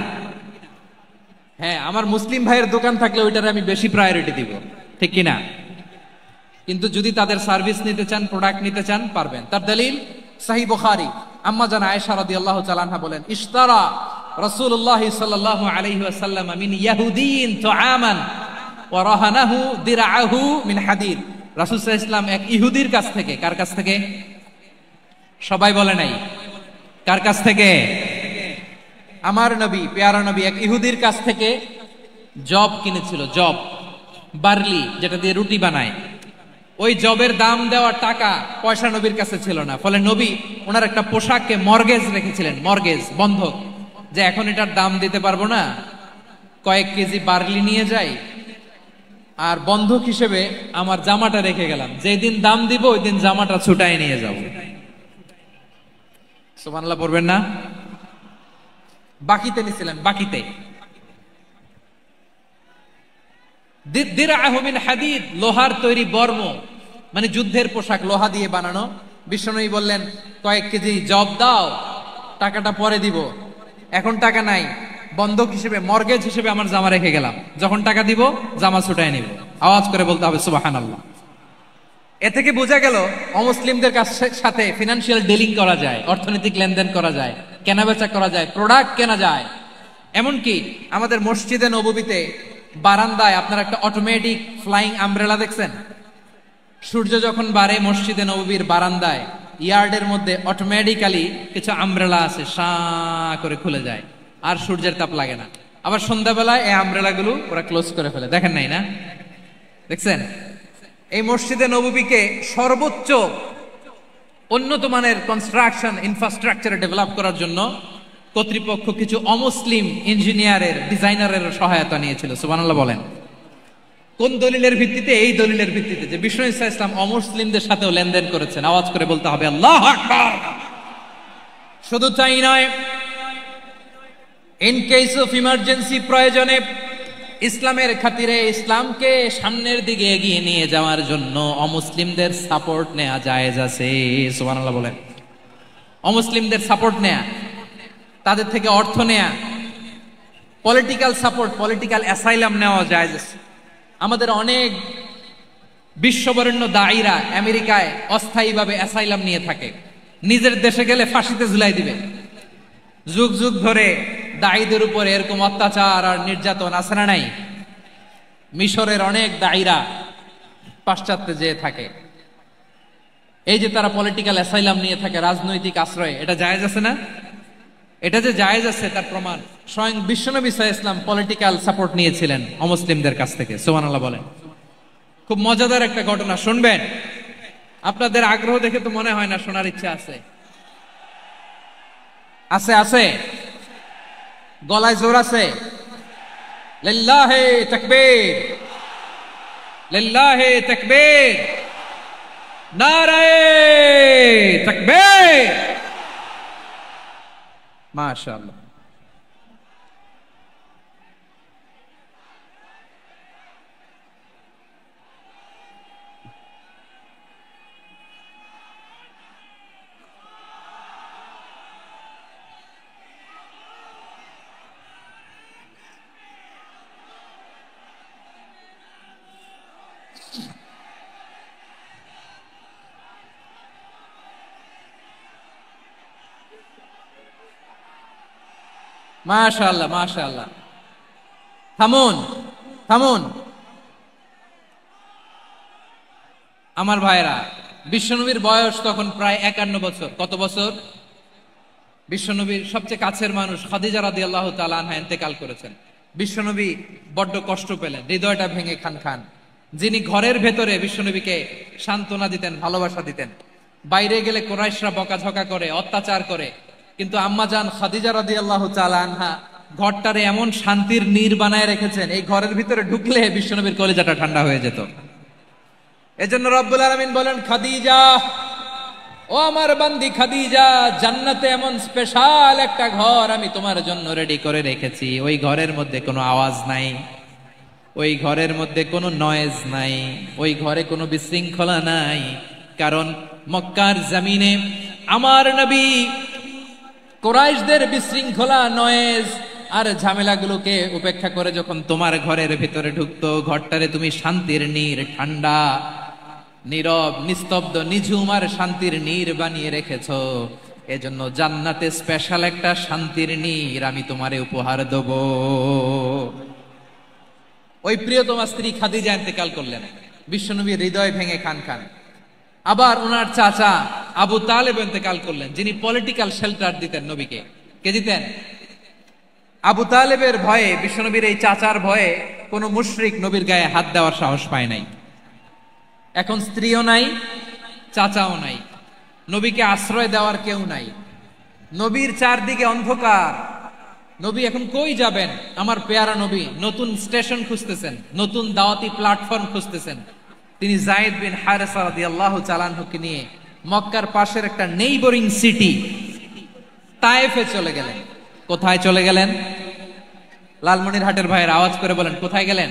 [SPEAKER 2] হ্যাঁ, আমার মুসলিম ভাইয়ের দোকান থাকলে ওইটারে আমি বেশি প্রায়োরিটি দিব, ঠিক কিনা? কিন্তু যদি তাদের সার্ভিস নিতে চান, প্রোডাক্ট নিতে চান, পারবেন। তার দলিল সহিহ বুখারী, আম্মা জান আয়েশা রাদিয়াল্লাহু তাআলা আনহা বলেন, ইশতারা রাসূলুল্লাহ সাল্লাল্লাহু আলাইহি ওয়াসাল্লাম মিন ইয়াহুদিয়িন তুআমান ওয়া রাহানাহু দিরআহু মিন হাদিদ। রাসূল সাল্লাল্লাহু আলাইহি ওয়াসাল্লাম এক ইহুদির কাছ থেকে, কার কাছ থেকে? সবাই বলে নাই কার কাছ থেকে? আমার নবী, পেয়ারা নবী এক ইহুদির কাছ থেকে জব কিনেছিল। জব, বার্লি, যেটা দিয়ে রুটি বানায়। ওই জবের দাম দেওয়ার টাকা পয়সা নবীর কাছে ছিল না। ফলে নবী ওনার একটা পোশাককে মর্গেজ রেখেছিলেন, মর্গেজ, বন্ধক, যে এখন এটার দাম দিতে পারবো না, কয়েক কেজি বার্লি নিয়ে যাই আর বন্ধক হিসেবে আমার জামাটা রেখে গেলাম, যেদিন দাম দিব ওই দিন জামাটা ছুটাই নিয়ে যাব। সুবহানাল্লাহ পড়বেন না? বাকিতে নিছিলেন, বাকিতে। দিরআহু মিন হাদিদ, লোহার তৈরি বর্ম, মানে যুদ্ধের পোশাক, লোহা দিয়ে বানানো। বিশ্বনবী বললেন, কয়েক কেজি জব দাও, টাকাটা পরে দিব, এখন টাকা নাই, বন্ধক হিসেবে, মর্গেজ হিসেবে আমার জামা রেখে গেলাম, যখন টাকা দিব জামা ছুটায় নিব। আওয়াজ করে বলতে হবে সুবহানাল্লাহ। এ থেকে বোঝা গেল অমুসলিমদের সাথে ফিনান্সিয়াল ডিলিং করা যায়, অর্থনৈতিক লেনদেন করা যায়, কেনাবেচা করা যায়, প্রোডাক্ট কেনা যায়। এমনকি আমাদের মসজিদে নববীতে বারান্দায় আপনারা একটা অটোমেটিক ফ্লাইং আমব্রেলা দেখছেন? সূর্য যখন বাড়ে মসজিদে নববীর বারান্দায় ইয়ার্ডের মধ্যে অটোমেটিক্যালি কিছু আমব্রেলা আছে, সাঁ করে খুলে যায়, আর সূর্যের তাপ লাগে না। আবার সন্ধ্যাবেলায় এই আমব্রেলা গুলো ওরা ক্লোজ করে ফেলে, দেখেন নাই না? দেখছেন? এই মসজিদে নববীকে সর্বোচ্চ উন্নত মানের কনস্ট্রাকশন ইনফ্রাস্ট্রাকচারে ডেভেলপ করার জন্য কর্তৃপক্ষ কিছু অমুসলিম ইঞ্জিনিয়ারের, ডিজাইনারের সহায়তা নিয়েছিল। সুবহানাল্লাহ বলেন। কোন দলিলের ভিত্তিতে? এই দলিলের ভিত্তিতে যে বিষ্ণু ঈসা ইসলাম অমুসলিমদের সাথেও লেনদেন করেছেন। আওয়াজ করে বলতে হবে আল্লাহু আকবার। শুধু তাই নয়, ইন কেস অফ ইমার্জেন্সি, প্রয়োজনে ইসলামের খাতিরে ইসলামকে সামনের দিকে এগিয়ে নিয়ে যাওয়ার জন্য অমুসলিমদের সাপোর্ট নেওয়া জায়েজ আছে। সুবহানাল্লাহ বলেন। অমুসলিমদের সাপোর্ট নেয়া, তাদের থেকে অর্থ নেয়া, পলিটিক্যাল সাপোর্ট, পলিটিক্যাল অ্যাসাইলাম নেওয়া জায়েজ আছে। আমাদের অনেক বিশ্ববরেণ্য দায়ীরা আমেরিকায় অস্থায়ীভাবে অ্যাসাইলাম নিয়ে থাকে, নিজের দেশে গেলে ফাঁসিতে ঝুলাই দিবে। যুগ যুগ ধরে দায়ীদের উপরে এরকম অত্যাচার আর নির্যাতন আছে না নাই? মিশরের অনেক দায়ীরা পাশ্চাত্যে যেয়ে থাকে, এই যে তারা পলিটিক্যাল অ্যাসাইলাম নিয়ে থাকে, রাজনৈতিক আশ্রয়, এটা জায়েজ আছে না? এটা যে জায়েজ আছে তার প্রমাণ স্বয়ং বিশ্বনবী সাল্লাল্লাহু আলাইহি ওয়াসাল্লাম পলিটিক্যাল সাপোর্ট নিয়েছিলেন অমুসলিমদের কাছ থেকে। সুবহানাল্লাহ বলেন। খুব মজাদার একটা ঘটনা শুনবেন, আপনাদের আগ্রহ দেখে তো মনে হয় না শোনার ইচ্ছা আছে। আছে আছে, গলায় জোর আছে। লিল্লাহে তাকবীর, লিল্লাহে তাকবীর, নারায়ে তাকবীর। মাশাআল্লাহ। মাশাআল্লাহ মাশাআল্লাহ। থামুন থামুন আমার ভাইরা। বিশ্বনবীর বয়স তখন প্রায় 51 বছর। কত বছর? বিশ্বনবীর সবচেয়ে কাছের মানুষ খাদিজা রাদিয়াল্লাহু তাআলা আনহা ইন্তেকাল করেছেন। বিশ্বনবী বড্ড কষ্ট পেলেন, হৃদয়টা ভেঙে খান খান। যিনি ঘরের ভেতরে বিশ্বনবীকে সান্ত্বনা দিতেন, ভালোবাসা দিতেন, বাইরে গেলে কুরাইশরা বকাঝকা করে, অত্যাচার করে, কিন্তু আম্মাজান খাদিজা রাদিয়াল্লাহু তাআলা আনহা ঘরটারে এমন শান্তির নীড় বানায় রেখেছেন, এই ঘরের ভিতরে ঢুকলে বিশ্বনবীর কলিজাটা ঠান্ডা হয়ে যেত। এজন্য রব্বুল আলামিন বলেন, খাদিজা, ও আমার বান্দি খাদিজা, জান্নাতে এমন স্পেশাল একটা ঘর আমি তোমার জন্য রেডি করে রেখেছি। ওই ঘরের মধ্যে কোনো আওয়াজ নাই, ওই ঘরের মধ্যে কোনো নয়েজ নাই, ওই ঘরে কোনো বিশৃঙ্খলা নাই। কারণ মক্কার জমিনে আমার নবী কুরাইশদের বিশৃঙ্খলা, নয়েজ আর ঝামেলাগুলোকে উপেক্ষা করে যখন তোমার ঘরের ভিতরে ঢুকতো, ঘরটারে তুমি শান্তির নীড়, ঠান্ডা, নীরব, নিস্তব্ধ, নিঝুম আর শান্তির নীড় বানিয়ে রেখেছ। এজন্য জান্নাতে স্পেশাল একটা শান্তির নীড় আমি তোমারে উপহার দেব। ওই প্রিয়তমা স্ত্রী খাদিজা ইন্তেকাল করলেন, বিশ্বনবীর হৃদয় ভেঙে খান খান। আবার ওনার চাচা আবু তালেব ইন্তেকাল করলেন, যিনি পলিটিক্যাল শেল্টার দিতেন নবীকে। কে দিতেন? আবু তালেবের ভয়ে, বিশ্বনবীর এই চাচার ভয়ে কোনো মুশরিক নবীর গায়ে হাত দেওয়ার সাহস পায় নাই। এখন স্ত্রীও নাই, চাচাও নাই, নবীকে আশ্রয় দেওয়ার কেউ নাই। নবীর চারদিকে অন্ধকার। নবী এখন কই যাবেন? আমার পেয়ারা নবী নতুন স্টেশন খুঁজতেছেন, নতুন দাওয়াতি প্ল্যাটফর্ম খুঁজতেছেন। তিনি যায়েদ বিন হারেসা রাদিয়াল্লাহু তাআলা আনহুকে নিয়ে মক্কার পাশের একটা নেইবরিং সিটি তায়েফে চলে গেলেন। কোথায় চলে গেলেন? লালমনিরহাটের ভাইয়ের আওয়াজ করে বলেন, কোথায় গেলেন?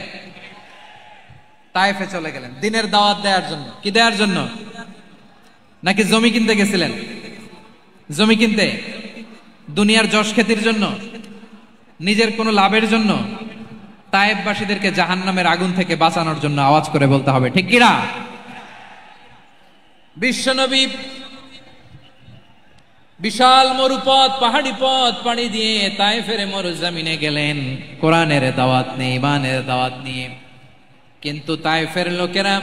[SPEAKER 2] তায়েফে চলে গেলেন দিনের দাওয়াত দেওয়ার জন্য। কি দেওয়ার জন্য? নাকি জমি কিনতে গেছিলেন? জমি কিনতে, দুনিয়ার যশ খ্যাতির জন্য, নিজের কোনো লাভের জন্য? তায়েফবাসীদেরকে জাহান্নামের আগুন থেকে বাঁচানোর জন্য। আওয়াজ করে বলতে হবে ঠিক কিনা? বিশ্বনবী বিশাল মরুপথ, পাহাড়ি পথ পাড়ি দিয়ে তায়েফের মরুজমিনে গেলেন কোরআনের দাওয়াত নিয়ে, ইমানের দাওয়াত নিয়ে। কিন্তু তায়েফের লোকেরা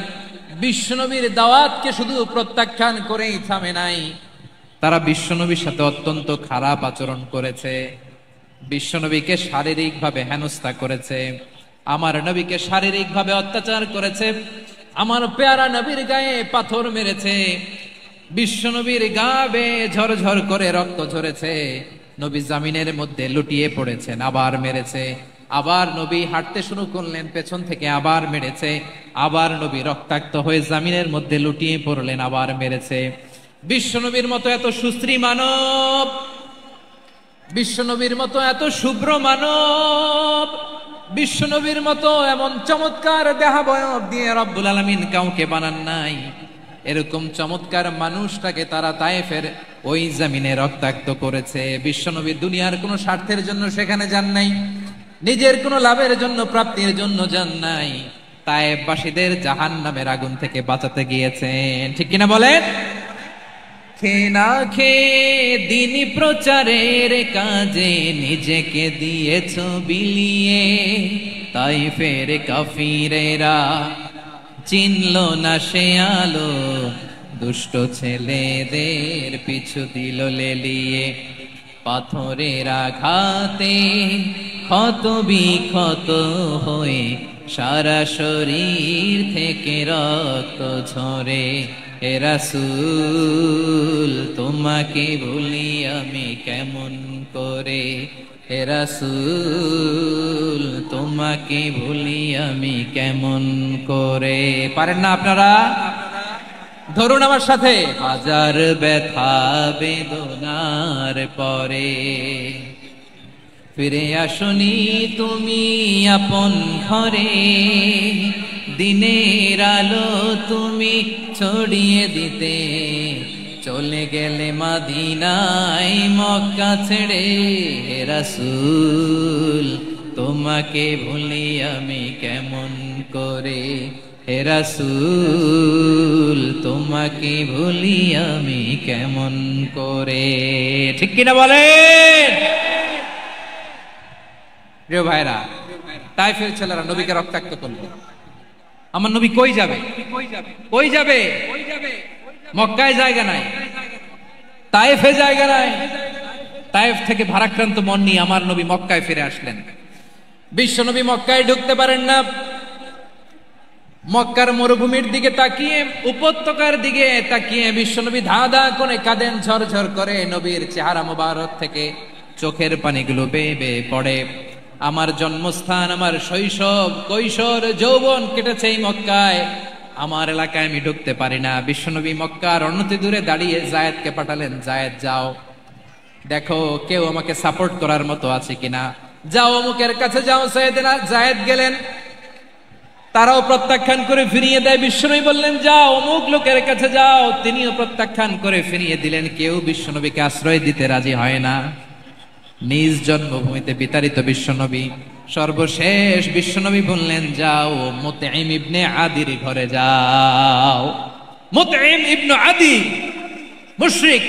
[SPEAKER 2] বিশ্বনবীর দাওয়াতকে শুধু প্রত্যাখ্যান করেই থামে নাই, তারা বিশ্বনবীর সাথে অত্যন্ত খারাপ আচরণ করেছে। বিশ্বনবীকে শারীরিকভাবে হেনস্থা করেছে, আমার নবীকে শারীরিকভাবে অত্যাচার করেছে, আমার পেয়ারা নবীর গায়ে পাথর মেরেছে, বিশ্বনবীর গা বেয়ে ঝরঝর করে রক্ত ঝরেছে, নবী জামিনের মধ্যে লুটিয়ে পড়েছেন, আবার মেরেছে, আবার নবী হাঁটতে শুরু করলেন, পেছন থেকে আবার মেরেছে, আবার নবী রক্তাক্ত হয়ে জামিনের মধ্যে লুটিয়ে পড়লেন, আবার মেরেছে। বিশ্বনবীর মতো এত সুশ্রী মানব, বিশ্বনবীর মতো এত শুভ্র মানব, বিশ্বনবীর মতো এমন চমৎকার দেহাবয়ব দিয়ে রব্বুল আলামিন কাউকে বানান নাই। এরকম চমৎকার মানুষটাকে তারা তায়েফের ওই জমিনে রক্তাক্ত করেছে। বিশ্বনবী দুনিয়ার কোনো স্বার্থের জন্য সেখানে যান নাই, নিজের কোনো লাভের জন্য, প্রাপ্তির জন্য যান নাই, তায়েফবাসীদের জাহান্নামের আগুন থেকে বাঁচাতে গিয়েছেন। ঠিক কিনা বলেন? খেয়ে না খেয়ে দিন প্রচারের কাজে নিজেকে দিয়েছ বিলিয়ে, তায়েফের কাফিরেরা চিনল না সে আলো, দুষ্ট ছেলেদের পিছু দিল লেলিয়ে, পাথরের আঘাতে ক্ষত বিক্ষত হয়ে সারা শরীর থেকে রক্ত ঝরে। হে রাসূল তোমাকে ভুলি আমি কেমন করে, হে রাসূল তোমাকে ভুলি আমি কেমন করে। পারেন না আপনারা? ধরুন আমার সাথে। হাজার ব্যথা বেদনার পরে ফিরে আসনি তুমি আপন ঘরে, দিনের আলো তুমি ছড়িয়ে দিতে, চলে গেলে মদিনায় মক্কা ছেড়ে। হে রাসূল তোমাকে ভুলি আমি কেমন করে, হে রাসূল তোমাকে ভুলি আমি কেমন করে। ঠিক কিনা বলেন? প্রিয় ভাইরা, তায়েফের ছেলেরা নবীকে রক্তাক্ত করলো। আমার নবী কই যাবে? কই যাবে? মক্কায় জায়গা নাই, তায়েফে জায়গা নাই। তায়েফ থেকে ভারাক্রান্ত মন নিয়ে আমার নবী মক্কায় ফিরে আসলেন। বিশ্ব নবী মক্কায় ঢুকতে পারেন না। মক্কার মরুভূমির দিকে তাকিয়ে, উপত্যকার দিকে তাকিয়ে বিশ্বনবী ধা ধা করে কাঁদেন, ঝরঝর করে নবীর চেহারা মোবারক থেকে চোখের পানিগুলো বেয়ে বেয়ে পড়ে। আমার জন্মস্থান, আমার শৈশব, কৈশোর, যৌবন কেটেছে এই মক্কায়, আমার এলাকায় আমি ঢুকতে পারি না। বিশ্বনবী মক্কার অনতি দূরে দাঁড়িয়ে জায়েদকে পাঠালেন, জায়েদ যাও দেখো কেউ আমাকে সাপোর্ট করার মতো আছে কিনা, যাও অমুকের কাছে যাও। সাইয়েদনা জায়েদ গেলেন, তারাও প্রত্যাখ্যান করে ফিরিয়ে দেয়। বিশ্বনবী বললেন যাও অমুক লোকের কাছে যাও, তিনিও প্রত্যাখ্যান করে ফিরিয়ে দিলেন। কেউ বিশ্বনবীকে আশ্রয় দিতে রাজি হয় না। নিজ জন্মভূমিতে বিতাড়িত বিশ্বনবী, সর্বশেষ বিশ্বনবী বললেন যাও মুতঈম ইবনে আদির ঘরে যাও। মুতঈম ইবনে আদি মুশরিক,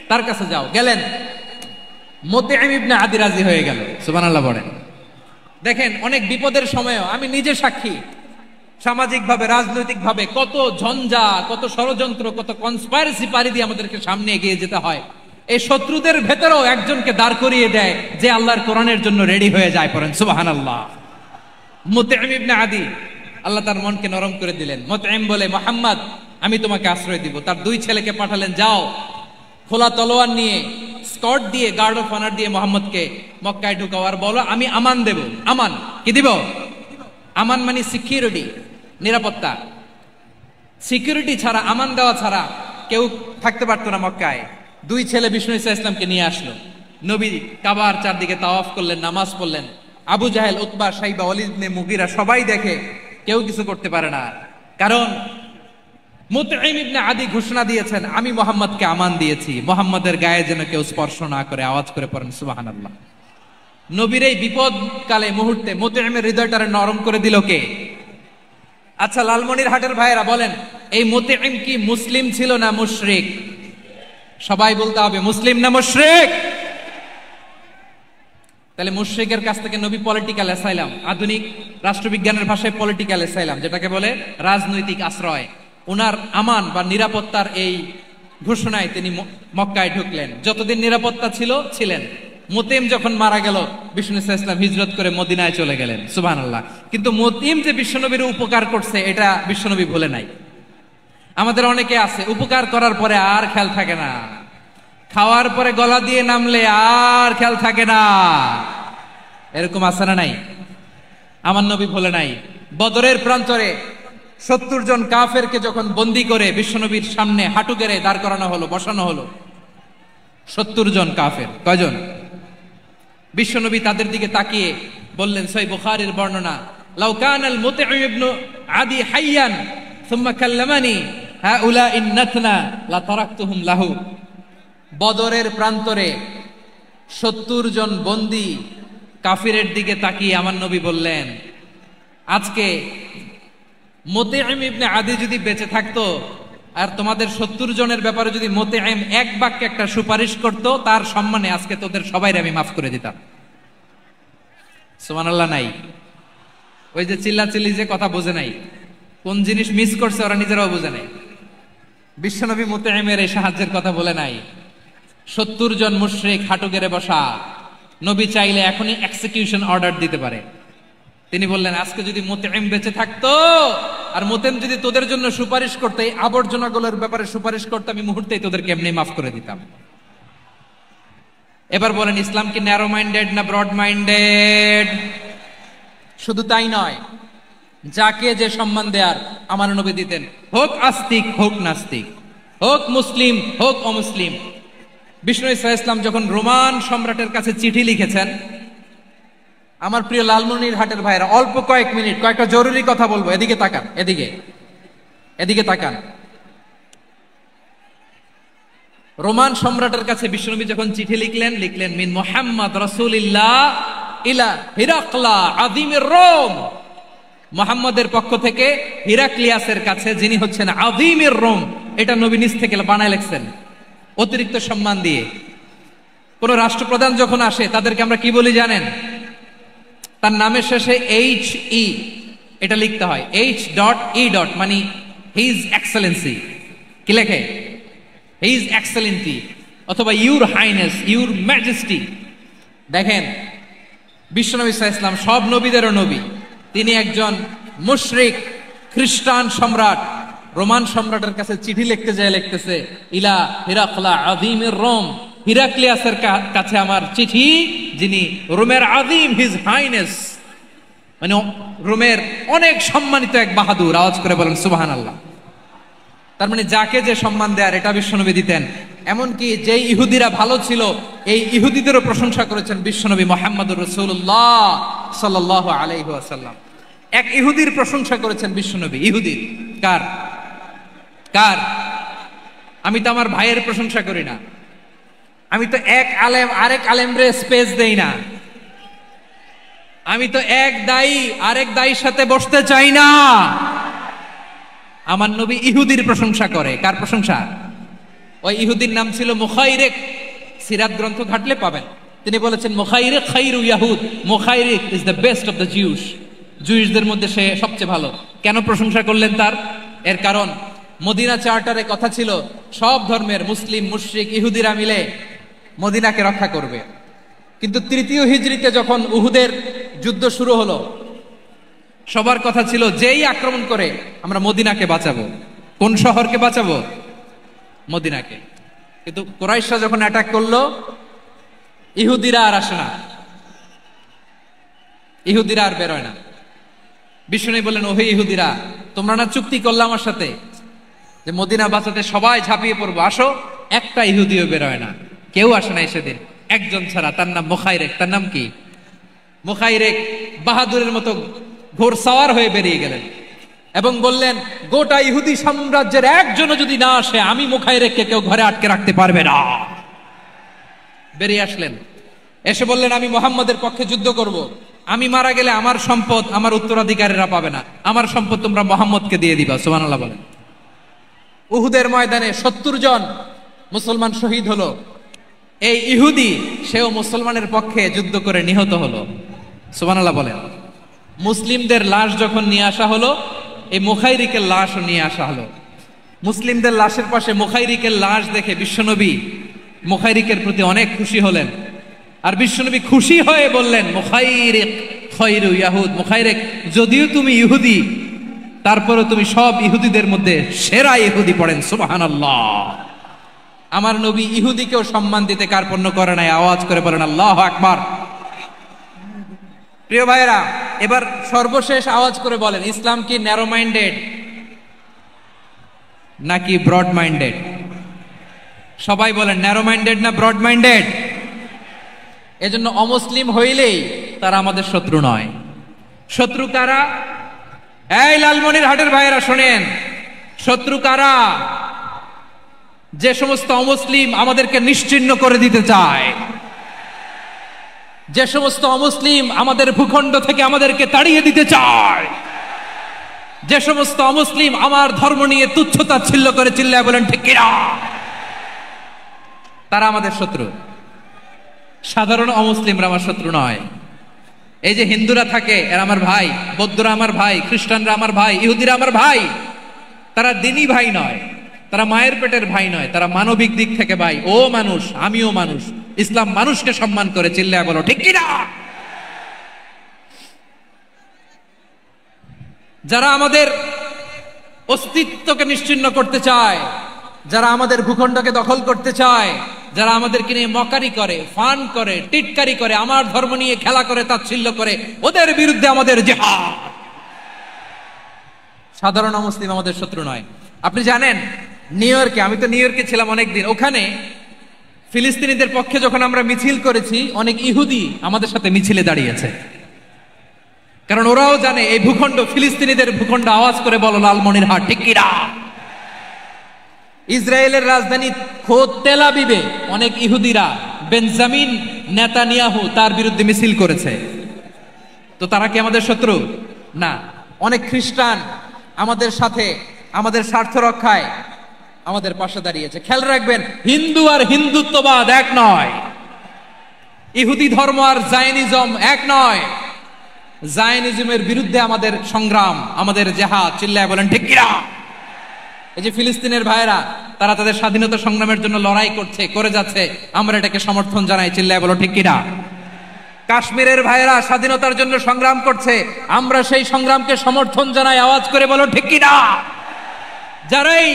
[SPEAKER 2] তার কাছে যাও। গেলেন, মুতঈম ইবনে আদি রাজি হয়ে গেল। সুবহানাল্লাহ পড়েন। দেখেন অনেক বিপদের সময়ও আমি নিজে সাক্ষী, সামাজিকভাবে রাজনৈতিকভাবে কত ঝঞ্ঝা, কত ষড়যন্ত্র, কত কনস্পাইরেসি পাড়ি দিয়ে আমাদেরকে সামনে এগিয়ে যেতে হয়। এই শত্রুদের ভেতরেও একজনকে দাঁড় করিয়ে দেয় যে আল্লাহর কোরআনের জন্য রেডি হয়ে যায়। পড়েন সুবহানাল্লাহ। মুতঈম ইবনে আদি, আল্লাহ তার মনকে নরম করে দিলেন। মুতঈম বলে মুহাম্মদ আমি তোমাকে আশ্রয় দিব। তার দুই ছেলেকে পাঠালেন, যাও খোলা তলোয়ার নিয়ে, স্কট দিয়ে, গার্ড অফ অনার দিয়ে মুহাম্মদকে মক্কায় ঢুকাও, আর বলো আমি আমান দেব। আমান কি দিব? আমান মানে সিকিউরিটি, নিরাপত্তা। সিকিউরিটি ছাড়া, আমান দেওয়া ছাড়া কেউ থাকতে পারতো না মক্কায়। দুই ছেলে বিষ্ণু ইসা ইসলামকে নিয়ে আসলো। নবী কাবার চারদিকে তাওয়াফ করলেন, নামাজ পড়লেন। আবু জাহেল, উতবা, শাইবা, ওয়ালিদ ইবনে মুগীরা সবাই দেখে, কেউ কিছু করতে পারে না। কারণ মুতঈম ইবনে আদি ঘোষণা দিয়েছেন আমি মুহাম্মদকে আমান দিয়েছি, মুহাম্মদের গায়ে যেন কেউ স্পর্শ না করে। আওয়াজ করে পড়েন সুবহানাল্লাহ। নবীর এই বিপদ কালে মুহূর্তে মুতঈমের হৃদয়টারে নরম করে দিল কে? আচ্ছা, লালমনিরহাটের ভাইয়েরা বলেন, এই মুতঈম কি মুসলিম ছিল না মুশরিক? সবাই বলতে হবে মুসলিম না মুশরিক। তাহলে মুশরিকের কাছ থেকে নবী পলিটিক্যাল অ্যাসাইলাম, আধুনিক রাষ্ট্রবিজ্ঞানের ভাষায় পলিটিক্যাল অ্যাসাইলাম, যেটাকে বলে রাজনৈতিক আশ্রয়, ওনার আমান বা নিরাপত্তার এই ঘোষণায় তিনি মক্কায় ঢুকলেন। যতদিন নিরাপত্তা ছিলেন। মুতঈম যখন মারা গেল, বিষ্ণু ইসলাম হিজরত করে মদিনায় চলে গেলেন। সুবহানাল্লাহ। কিন্তু মুতঈম যে বিশ্বনবীর উপকার করছে এটা বিশ্বনবী ভুলে নাই। আমাদের অনেকে আছে উপকার করার পরে আর খেয়াল থাকে না, খাওয়ার পরে গলা দিয়ে নামলে আর খেয়াল থাকে না, এরকম আছে না নাই? আমার নবী ভুলে নাই। বদরের প্রান্তরে 70 জন কাফেরকে যখন বন্দী করে বিশ্বনবীর সামনে হাঁটু গেড়ে দাঁড় করানো হলো, বসানো হলো, 70 জন কাফের। কয়জন? বিশ্বনবী তাদের দিকে তাকিয়ে বললেন, সহিহ বুখারীর বর্ণনা, লাউ কানাল মুতঈম ইবনে আদি হাইয়ান সুম্মা কাল্লামানি হাউলাইন নাতনা লা তারাকতুহুম লাহু। বদরের প্রান্তরে 70 জন বন্দী কাফিরের দিকে তাকিয়ে আমার নবী বললেন, আজকে মুতঈম ইবনে আদি যদি বেঁচে থাকতো আর তোমাদের 70 জনের ব্যাপারে যদি মুতঈম এক বাক্যে একটা সুপারিশ করত, তার সম্মানে আজকে তোদের সবাইকে আমি মাফ করে দিতাম। সুবহানাল্লাহ। নাই ওই যে চিল্লাচিল্লি যে কথা বোঝে নাই, কোন জিনিস মিস করছে ওরা নিজেরাও বোঝে নাই। বিশ্বনবী মুতঈমের এই সাহায্যের কথা বলে নাই। 70 জন মুশরিক হাঁটু গেড়ে বসা, নবী চাইলে এখনই এক্সিকিউশন অর্ডার দিতে পারে। তিনি বললেন, আজকে যদি মুতঈম বেঁচে থাকতো আর মুতঈম যদি তোদের জন্য সুপারিশ করতে, এই আবর্জনাগুলোর ব্যাপারে সুপারিশ করতে, আমি মুহূর্তেই তোদেরকে এমনি মাফ করে দিতাম। এবার বলেন, ইসলাম কি ন্যারো মাইন্ডেড না ব্রড মাইন্ডেড? শুধু তাই নয়, যাকে যে সম্মান দেয়ার আমার নবী দিতেন, হোক আস্তিক হোক নাস্তিক, হোক মুসলিম হোক অমুসলিম। বিষ্ণু ইসলাম যখন রোমান সম্রাটের কাছে চিঠি লিখেছেন, আমার প্রিয় লালমনিরহাটের ভাইরা, অল্প কয়েক মিনিট কয়েকটা জরুরি কথা বলবো, এদিকে তাকান, এদিকে তাকান। রোমান সম্রাটের কাছে বিশ্বনবী যখন চিঠি লিখলেন মিন মুহাম্মদ রাসূলিল্লাহ ইলা হিরাকলা আযীমির রোম। মুহাম্মদের পক্ষ থেকে হিরাক্লিয়াসের কাছে, যিনি হচ্ছেন আযীমির রোম। এটা নবী নিজ থেকে বানায় লিখছেন, অতিরিক্ত সম্মান দিয়ে। কোন রাষ্ট্রপ্রধান যখন আসে তাদেরকে আমরা কি বলি জানেন? তার নামের শেষে HE এটা লিখতে হয়, H.E. মানে হিজ এক্সেলেন্সি। কি লেখে? হিজ এক্সেলেন্সি অথবা ইউর হাইনেস, ইউর ম্যাজেস্টি। দেখেন, বিশ্বনবী সাল্লাল্লাহু আলাইহি ওয়াসাল্লাম সব নবীদেরও নবী। তিনি একজন মুশরিক খ্রিস্টান সম্রাট, রোমান সম্রাটের কাছে চিঠি লিখতে যায়, লিখতেছে ইলা হিরাকলা আযীমির রোম। হিরাক্লিয়াসের কাছে আমার চিঠি, যিনি রোমের আযীম, হিজ হাইনেস, মানে রোমের অনেক সম্মানিত এক বাহাদুর। আওয়াজ করে বলেন সুবহানাল্লাহ। তার মানে যাকে যে সম্মান দেয়ার এটা বিশ্বনবী দিতেন। এমনকি যেই ইহুদিরা ভালো ছিল, এই ইহুদিদেরও প্রশংসা করেছেন বিশ্বনবী মুহাম্মদুর রাসূলুল্লাহ সাল্লাল্লাহু আলাইহি ওয়াসাল্লাম। এক ইহুদির প্রশংসা করেছেন বিশ্বনবী। ইহুদির কার? আমি তো আমার ভাইয়ের প্রশংসা করি না, আমি তো এক আলেম আরেক আলেমরে স্পেস দেই না, আমি তো এক দায়ী আরেক দায়ীর সাথে বসতে চাই না। আমার নবী ইহুদির প্রশংসা করে। কার প্রশংসা? ওই ইহুদির নাম ছিল মুখাইরিক। সিরাত গ্রন্থ ঘাটলে পাবেন। তিনি বলেছেন, মুখাইরিক খাইরু ইয়াহুদ, Mukhayriq is the best of the Jews. জুইশদের মধ্যে সে সবচেয়ে ভালো। কেন প্রশংসা করলেন তার? এর কারণ মদিনা চার্টারে কথা ছিল সব ধর্মের মুসলিম, মুশরিক, ইহুদিরা মিলে মদিনাকে রক্ষা করবে। কিন্তু 3য় হিজরিতে যখন উহুদের যুদ্ধ শুরু হলো, সবার কথা ছিল যেই আক্রমণ করে আমরা মদিনাকে বাঁচাবো। কোন শহরকে বাঁচাবো? মদিনাকে। কিন্তু কুরাইশরা যখন অ্যাটাক করলো, ইহুদিরা আর আসে না, ইহুদিরা আর বেরোয় না। বিষ্ণু বললেন, ওহে ইহুদিরা, তোমরা না চুক্তি করলে আমার সাথে যে মদিনা বাঁচাতে সবাই ঝাঁপিয়ে পড়বো, আসো। একটা ইহুদিও বেরোয় না, কেউ আসে নাই সেদিন, একজন ছাড়া। তার নাম মুখাইরেক। তার নাম কি? মুখাইরেক বাহাদুরের মতো ঘোড়সাওয়ার হয়ে বেরিয়ে গেলেন এবং বললেন, গোটা ইহুদি সাম্রাজ্যের একজনও যদি না আসে, আমি মুখাইরেককে কেউ ঘরে আটকে রাখতে পারবে না। বেরিয়ে আসলেন, এসে বললেন, আমি মুহাম্মদের পক্ষে যুদ্ধ করব। আমি মারা গেলে আমার সম্পদ আমার উত্তরাধিকারীরা পাবে না, আমার সম্পদ তোমরা মুহাম্মদকে দিয়ে দিবা। সুবহানাল্লাহ বলেন। উহুদের ময়দানে 70 জন মুসলমান শহীদ হলো। এই ইহুদি সেও মুসলমানের পক্ষে যুদ্ধ করে নিহত হলো। সুবহানাল্লাহ বলেন। মুসলিমদের লাশ যখন নিয়ে আসা হলো, এই মুখাইরিকের লাশও নিয়ে আসা হলো। মুসলিমদের লাশের পাশে মুখাইরিকের লাশ দেখে বিশ্বনবী মুখাইরিকের প্রতি অনেক খুশি হলেন। আর বিশ্বনবী খুশি হয়ে বললেন, মুখাইরিক খায়রু ইয়াহুদ, মুখাইরিক যদিও তুমি ইহুদি তারপরে তুমি সব ইহুদিদের মধ্যে সেরা ইহুদি। পড়েন সুবহানাল্লাহ। আমার নবী ইহুদিকেও সম্মান দিতে কার্পণ্য করে নাই। আওয়াজ করে বলেন আল্লাহু আকবার। প্রিয় ভাইরা, এবার সর্বশেষ আওয়াজ করে বলেন, ইসলাম কি ন্যারো মাইন্ডেড নাকি ব্রড মাইন্ডেড? সবাই বলেন ন্যারো মাইন্ডেড না ব্রড মাইন্ডেড? এজন্য অমুসলিম হইলেই তারা আমাদের শত্রু নয়। শত্রু কারা? এই লালমনিরহাটের ভাইয়েরা শোনেন, শত্রু কারা? যে সমস্ত অমুসলিম আমাদেরকে নিশ্চিহ্ন করে দিতে চায়, যে সমস্ত অমুসলিম আমাদের ভূখণ্ড থেকে আমাদেরকে তাড়িয়ে দিতে চায়, যে সমস্ত অমুসলিম আমার ধর্ম নিয়ে তুচ্ছতাচ্ছিল্য করে চিল্লায় বলেন ঠিক কিনা, তারা আমাদের শত্রু। সাধারণ অমুসলিমরা আমার শত্রু নয়। এই যে হিন্দুরা থাকে এরা আমার ভাই, বৌদ্ধরা আমার ভাই, খ্রিস্টানরা আমার ভাই, ইহুদিরা আমার ভাই। তারা দিনই ভাই নয়, তারা মায়ের পেটের ভাই নয়, তারা মানবিক দিক থেকে ভাই। ও মানুষ, আমিও মানুষ। ইসলাম মানুষকে সম্মান করে, চিল্লায় বলো ঠিক কিনা। যারা আমাদের অস্তিত্বকে নিশ্চিহ্ন করতে চায়, যারা আমাদের ভূখণ্ডকে দখল করতে চায়, যারা আমাদেরকে নিয়ে মকারি করে, ফান করে, টিটকারি করে, আমার ধর্ম নিয়ে খেলা করে, তাচ্ছিল্য করে, ওদের বিরুদ্ধে আমাদের জিহাদ। সাধারণ মুসলিম আমাদের শত্রু নয়। আপনি জানেন নিউ ইয়র্কে, আমি তো নিউ ইয়র্কে ছিলাম অনেকদিন, ওখানে ফিলিস্তিনিদের পক্ষে যখন আমরা মিছিল করেছি, অনেক ইহুদি আমাদের সাথে মিছিলে দাঁড়িয়েছে। কারণ ওরাও জানে এই ভূখণ্ড ফিলিস্তিনিদের ভূখণ্ড। আওয়াজ করে বলো লালমনিরহাট ঠিক কিনা। ইসরায়েলের রাজধানী খোদ তেল আবিবে অনেক ইহুদিরা বেঞ্জামিন নেতানিয়াহু তার বিরুদ্ধে মিছিল করেছে। তো তারা কি আমাদের শত্রু? না। অনেক খ্রিস্টান আমাদের সাথে আমাদের স্বার্থ রক্ষায় আমাদের পাশে দাঁড়িয়েছে। খেয়াল রাখবেন, হিন্দু আর হিন্দুত্ববাদ এক নয়, ইহুদি ধর্ম আর জায়নিজম এক নয়। জায়নিজমের বিরুদ্ধে আমাদের সংগ্রাম, আমাদের জিহাদ, চিল্লায় বলেন ঠিক কিনা। এই যে ফিলিস্তিনের ভাইরা, তারা তাদের স্বাধীনতা সংগ্রামের জন্য লড়াই করছে, করে যাচ্ছে, আমরা এটাকে সমর্থন জানাই, চিল্লায় বলো ঠিক কিনা। কাশ্মীরের ভাইরা স্বাধীনতার জন্য সংগ্রাম করছে, আমরা সেই সংগ্রামকে সমর্থন জানাই, আওয়াজ করে বলো ঠিক কিনা। যারাই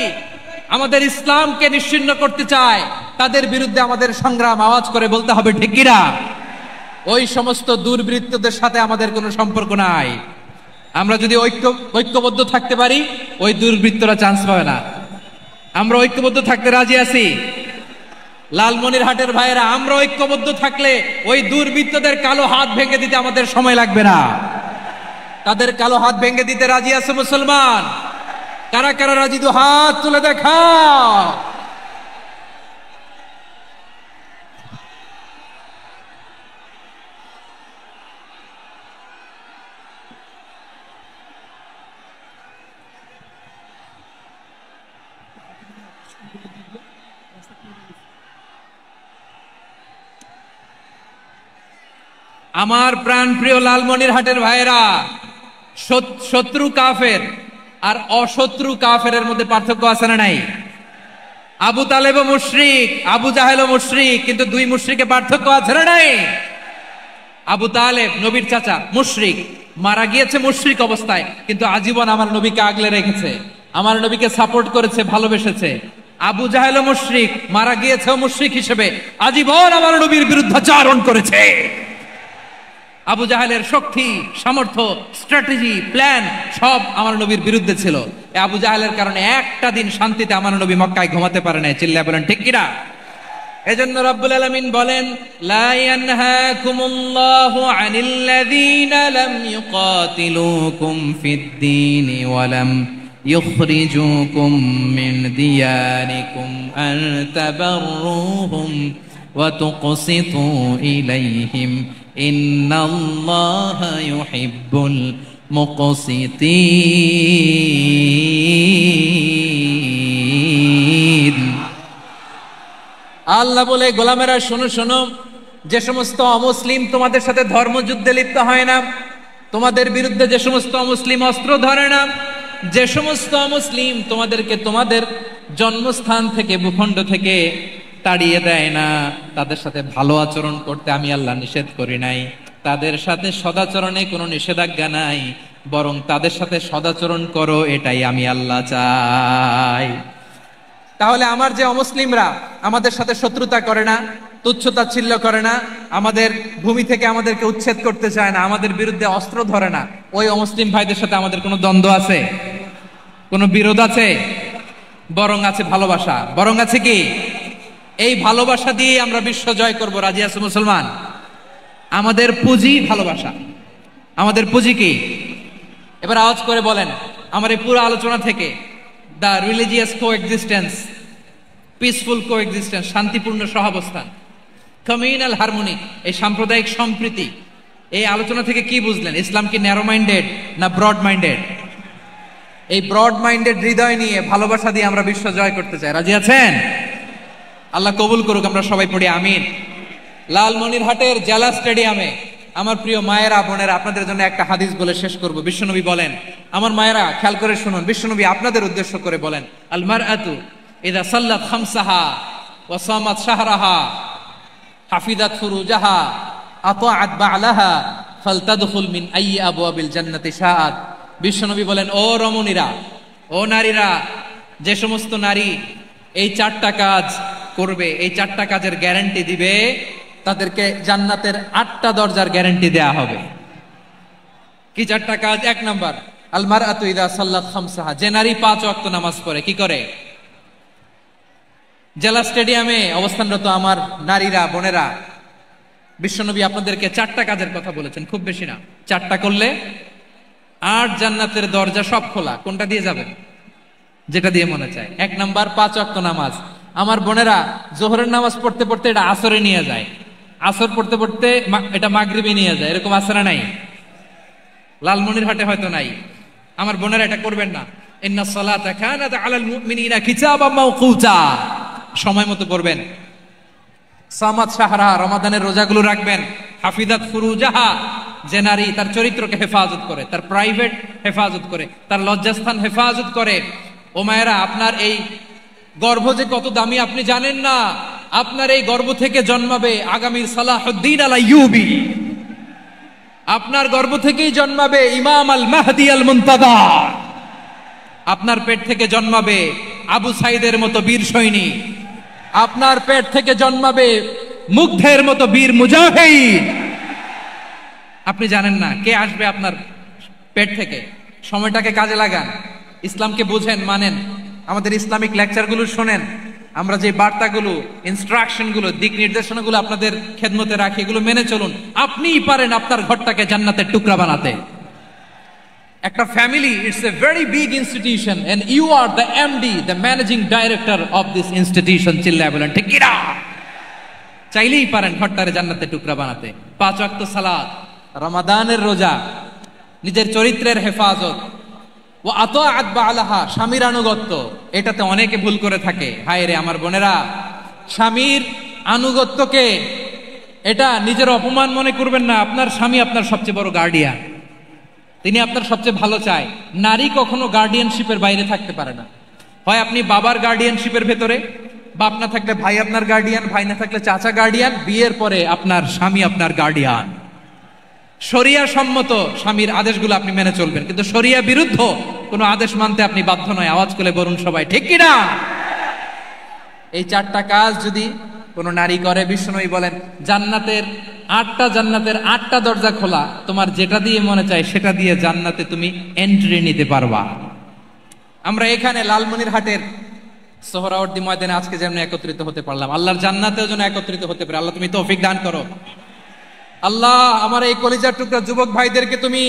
[SPEAKER 2] আমাদের ইসলামকে নিশ্চিহ্ন করতে চায় তাদের বিরুদ্ধে আমাদের সংগ্রাম, আওয়াজ করে বলতে হবে ঠিক কিনা। ওই সমস্ত দুর্বৃত্তদের সাথে আমাদের কোনো সম্পর্ক নাই। আমরা যদি ঐক্যবদ্ধ থাকতে পারি, ওই দুর্বৃত্তরা চান্স পাবে না। আমরা ঐক্যবদ্ধ থাকতে রাজি আছি। লালমনিরহাটের ভাইয়েরা, আমরা ঐক্যবদ্ধ থাকলে ওই দুর্বৃত্তদের কালো হাত ভেঙে দিতে আমাদের সময় লাগবে না। তাদের কালো হাত ভেঙে দিতে রাজি আছে মুসলমান? কারা কারা রাজি? দু হাত তুলে দেখাও। আমার প্রাণ প্রিয় লালমনিরহাটের ভাইয়েরা, শত্রু কাফের আর অশত্রু কাফেরের মধ্যে পার্থক্য আছে না নাই? আবু তালেবও মুশরিক, আবু জাহেলও মুশরিক, কিন্তু দুই মুশরিকে পার্থক্য আছে না নাই? আবু তালেব নবীর চাচা, মুশরিক, মারা গিয়েছে মুশরিক অবস্থায়, কিন্তু আজীবন আমার নবীকে আগলে রেখেছে, আমার নবীকে সাপোর্ট করেছে, ভালোবেসেছে। আবু জাহেলও মুশরিক, মারা গিয়েছেও মুশরিক হিসেবে, আজীবন আমার নবীর বিরুদ্ধাচারণ করেছে। আবু জাহেলের শক্তি, সামর্থ্য, স্ট্র্যাটেজি, প্ল্যান সব আমার নবীর বিরুদ্ধে ছিল। আবু জাহেলের কারণে একটা দিন শান্তিতে আমার নবী মক্কায় ঘুমাতে পারে নাই, চিল্লায় বলেন ঠিক কিনা। এজন্য রব্বুল আলামিন বলেন, লা ইয়ানহাকুমুল্লাহু আনিল্লাযীনা লাম ইউকাতিলুকুম ফিদ-দীনি ওয়া লাম ইখরিজুকুম মিন দিয়ারিকুম আন তাবাররুহুম وتقسطوا إليهم إن الله يحب المقسطين আল্লাহ বলে, গোলামেরা শোনো শোনো, যে সমস্ত অমুসলিম তোমাদের সাথে ধর্মযুদ্ধে লিপ্ত হয় না, তোমাদের বিরুদ্ধে যে সমস্ত অমুসলিম অস্ত্র ধরে না, যে সমস্ত অমুসলিম তোমাদেরকে তোমাদের জন্মস্থান থেকে, ভূখণ্ড থেকে তাড়িয়ে দেয় না, তাদের সাথে ভালো আচরণ করতে আমি আল্লাহ নিষেধ করি নাই। তাদের সাথে সদাচরণে কোনো নিষেধাজ্ঞা নাই, বরং তাদের সাথে সদাচরণ করো, এটাই আমি আল্লাহ চাই। তাহলে আমার যে অমুসলিমরা আমাদের সাথে শত্রুতা করে না, তুচ্ছতাচ্ছিল্য করে না, আমাদের ভূমি থেকে আমাদেরকে উচ্ছেদ করতে চায় না, আমাদের বিরুদ্ধে অস্ত্র ধরে না, ওই অমুসলিম ভাইদের সাথে আমাদের কোনো দ্বন্দ্ব আছে? কোনো বিরোধ আছে? বরং আছে ভালোবাসা। বরং আছে কি? এই ভালোবাসা দিয়ে আমরা বিশ্ব জয় করব। রাজি আছে মুসলমান? আমাদের পুঁজি ভালোবাসা। আমাদের পুঁজি কি? এবার আওয়াজ করে বলেন আমার এই পুরো আলোচনা থেকে, the religious coexistence, peaceful coexistence, শান্তিপূর্ণ সহাবস্থান, কমিউনাল হারমোনি, এই সাম্প্রদায়িক সম্প্রীতি, এই আলোচনা থেকে কি বুঝলেন? ইসলাম কি ন্যারো মাইন্ডেড না ব্রড মাইন্ডেড? এই ব্রড মাইন্ডেড হৃদয় নিয়ে, ভালোবাসা দিয়ে আমরা বিশ্ব জয় করতে চাই। রাজি আছেন? আল্লাহ কবুল করুক। আমরা সবাই পড়ি আমিন। লালমনিরহাটের জেলা স্টেডিয়ামে আমার প্রিয় মায়েরা, বোনেরা, আপনাদের জন্য একটা হাদিস বলে শেষ করব। বিশ্বনবী বলেন, আমার মায়েরা খেয়াল করে শুনুন, বিশ্বনবী আপনাদের উদ্দেশ্য করে বলেন, আল মারআতু ইযা সাল্লাত খামসাহা ওয়া সামাত শাহরাহা হাফিজাত ফুরুজাহা আতাআত বা'লাহা ফালতাদখুল মিন আইয়ি আবওয়াবিল জান্নাতি শাআত। বিশ্বনবী বলেন, ও রমণীরা, ও নারীরা, যে সমস্ত নারী এই 4টা কাজ করবে, এই 4টা কাজের গ্যারান্টি দিবে, তাদেরকে জান্নাতের 8টা দরজার গ্যারান্টি দেয়া হবে। কি 4টা কাজ? 1 নাম্বার, আল মারআতু ইযা সাল্লাত খামসাহা, যে নারী 5 ওয়াক্ত নামাজ পড়ে। কি করে? জেলা স্টেডিয়ামে অবস্থানরত আমার নারীরা, বোনেরা, বিশ্বনবী আপনাদেরকে 4টা কাজের কথা বলেছেন, খুব বেশি না। 4টা করলে 8 জান্নাতের দরজা সব খোলা। কোনটা দিয়ে যাবেন? যেটা দিয়ে মনে চায়। 1 নাম্বার 5 ওয়াক্ত নামাজ। আমার বোনেরা জোহরের নামাজ পড়তে পড়তে এটা আসরে নিয়ে যায়, আসর পড়তে পড়তে এটা মাগরিবে নিয়ে যায়। এরকম আসরে নাই? লালমনিরহাটে হয়তো নাই। আমার বোনেরা এটা করবেন না। ইন্নাস সালাতা কানাত আলাল মুমিনিনা কিতাবাম মাওকুতা, সময় মতো পড়বেন। সামাত শাহরা, রমাদানের রোজাগুলো রাখবেন। হাফিজাত ফুরুজাহা, যে নারী তার চরিত্রকে হেফাজত করে, তার প্রাইভেট হেফাজত করে, তার লজ্জাস্থান হেফাজত করে। ও মায়েরা, আপনার এই গর্ভ যে কত দামি আপনি জানেন না। আপনার এই গর্ভ থেকে জন্মাবে আগামীর সালাহুদ্দিন আল আইয়ুবী। আপনার গর্ভ থেকেই জন্মাবে ইমাম আল মাহদি আল মুনতাদা। আপনার পেট থেকে জন্মাবে আবু সাইদের মতো বীর সৈনিক। আপনার পেট থেকে জন্মাবে মুগ্ধের মতো বীর মুজাহিদ। আপনি জানেন না কে আসবে আপনার পেট থেকে। সময়টাকে কাজে লাগান, ইসলামকে বুঝেন, মানেন, আমাদের ইসলামিক লেকচারগুলো শোনেন। আমরা যে বার্তাগুলো, ইনস্ট্রাকশনগুলো, দিক নির্দেশনাগুলো আপনাদের খেদমতে রাখি, এগুলো মেনে চলুন। আপনিই পারেন আপনার ঘরটাকে জান্নাতের টুকরা বানাতে। একটা family, it's a very big institution and you are the MD, the managing director of this institution. চিল্লায় বলেন ঠিক কিনা? চাইলেই পারেন ঘরটারে জান্নাতের টুকরা বানাতে। 5 ওয়াক্ত সালাত, রমাদানের রোজা, নিজের চরিত্রের হেফাজত, ও আতাআত বা'লাহা, স্বামীর আনুগত্য। এটাতে অনেকে ভুল করে থাকে। হায় রে আমার বোনেরা, স্বামীর আনুগত্যকে এটা নিজের অপমান মনে করবেন না। আপনার স্বামী আপনার সবচেয়ে বড় গার্ডিয়ান, তিনি আপনার সবচেয়ে ভালো চায়। নারী কখনো গার্ডিয়ানশিপের বাইরে থাকতে পারে না। হয় আপনি বাবার গার্ডিয়ানশিপের ভেতরে, বাপ না থাকলে ভাই আপনার গার্ডিয়ান, ভাই না থাকলে চাচা গার্ডিয়ান, বিয়ের পরে আপনার স্বামী আপনার গার্ডিয়ান। শরিয়া সম্মত স্বামীর আদেশগুলো আপনি মেনে চলবেন, কিন্তু শরিয়া বিরুদ্ধ কোনো আদেশ মানতে আপনি বাধ্য নয়। আওয়াজ করে বলুন সবাই ঠিক কিনা? এই 4টা কাজ যদি কোন নারী করে, বিশ্বনবী বলেন জান্নাতের 8টা দরজা খোলা। তোমার যেটা দিয়ে মনে চায় সেটা দিয়ে জান্নাতে তুমি এন্ট্রি নিতে পারবা। আমরা এখানে লালমনিরহাটের সোহরাওয়ার্দী ময়দানে আজকে যেমন একত্রিত হতে পারলাম, আল্লাহর জান্নাতেও যেন একত্রিত হতে পারে। আল্লাহ তুমি তৌফিক দান করো। আল্লাহ আমার এই কলিজার টুকরা যুবক ভাইদেরকে তুমি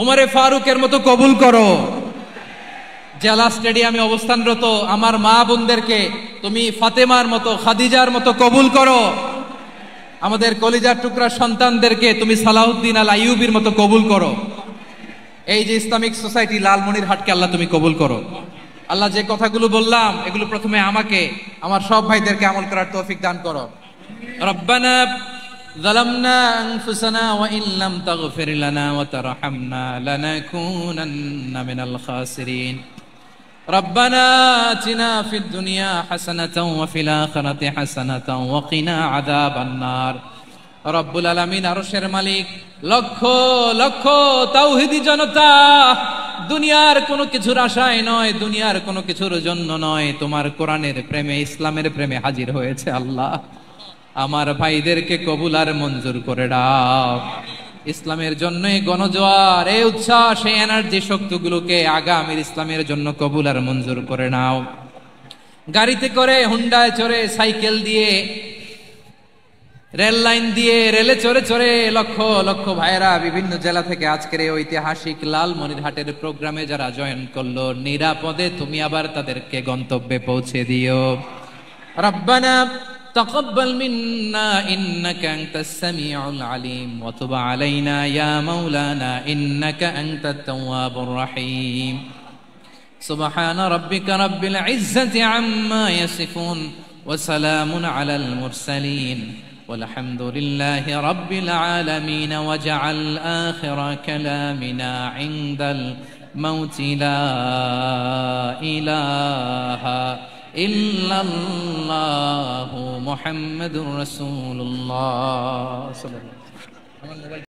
[SPEAKER 2] উমরে ফারুকের মতো কবুল করো, জেলা স্টেডিয়ামে অবস্থানরত আমার মা বোনদেরকে তুমি ফাতেমার মতো, খাদিজার মতো কবুল করো। আমাদের কলিজার টুকরা সন্তানদেরকে তুমি সালাউদ্দিন আল আইয়ুবীর মতো কবুল করো। এই যে ইসলামিক সোসাইটি লালমনিরহাটকে আল্লাহ তুমি কবুল করো। আল্লাহ, যে কথাগুলো বললাম এগুলো প্রথমে আমাকে, আমার সব ভাইদেরকে আমল করার তৌফিক দান করো। রব্বানা যালামনা আনফুসানা ওয়া ইন লাম তাগফির লানা ওয়া তারহামনা লানাকুনান্না মিনাল খাসিরিন। রব্বানা আতিনা ফিদ দুনিয়া হাসানাতাও ওয়া ফিল আখিরাতি হাসানাতাও ওয়া কিনা আযাবান নার। রব্বুল আলামিন, আরশের মালিক, লক্ষ লক্ষ তাওহীদি জনতা দুনিয়ার কোনো কিছুর আশায় নয়, দুনিয়ার কোনো কিছুর জন্য নয়, তোমার কোরআনের প্রেমে, ইসলামের প্রেমে হাজির হয়েছে। আল্লাহ, আমার ভাইদেরকে কবুল আর মঞ্জুর করে দাও। ইসলামের জন্য এই গণজোয়ার, এই উচ্ছ্বাস, এই এনার্জি শক্তিগুলোকে আগামীর ইসলামের জন্য কবুল আর মঞ্জুর করে নাও। গাড়িতে করে, হুন্ডায় চড়ে, সাইকেল দিয়ে, রেল লাইন দিয়ে, রেলে চড়ে চড়ে লক্ষ লক্ষ ভাইরা বিভিন্ন জেলা থেকে আজকের এই ঐতিহাসিক লালমনিরহাটের প্রোগ্রামে যারা জয়েন করলো, নিরাপদে তুমি আবার তাদেরকে গন্তব্যে পৌঁছে দিও। রব্বানা তাকাব্বাল মিন্না ইন্নাকা আনতাস সামিউল আলিম ওয়া তুব আলাইনা ইয়া মাওলানা ইন্নাকা আনতাত তাওয়াবুর রহিম। সুবহান রাব্বিকা রাব্বিল ইজ্জাতি আম্মা ইয়াসিফুন ওয়া সালামুন আলাল মুরসালিন والحمد لله رب العالمين وجعل آخر كلامنا عند الموت لا إله إلا الله محمد رسول الله صلى الله عليه وسلم।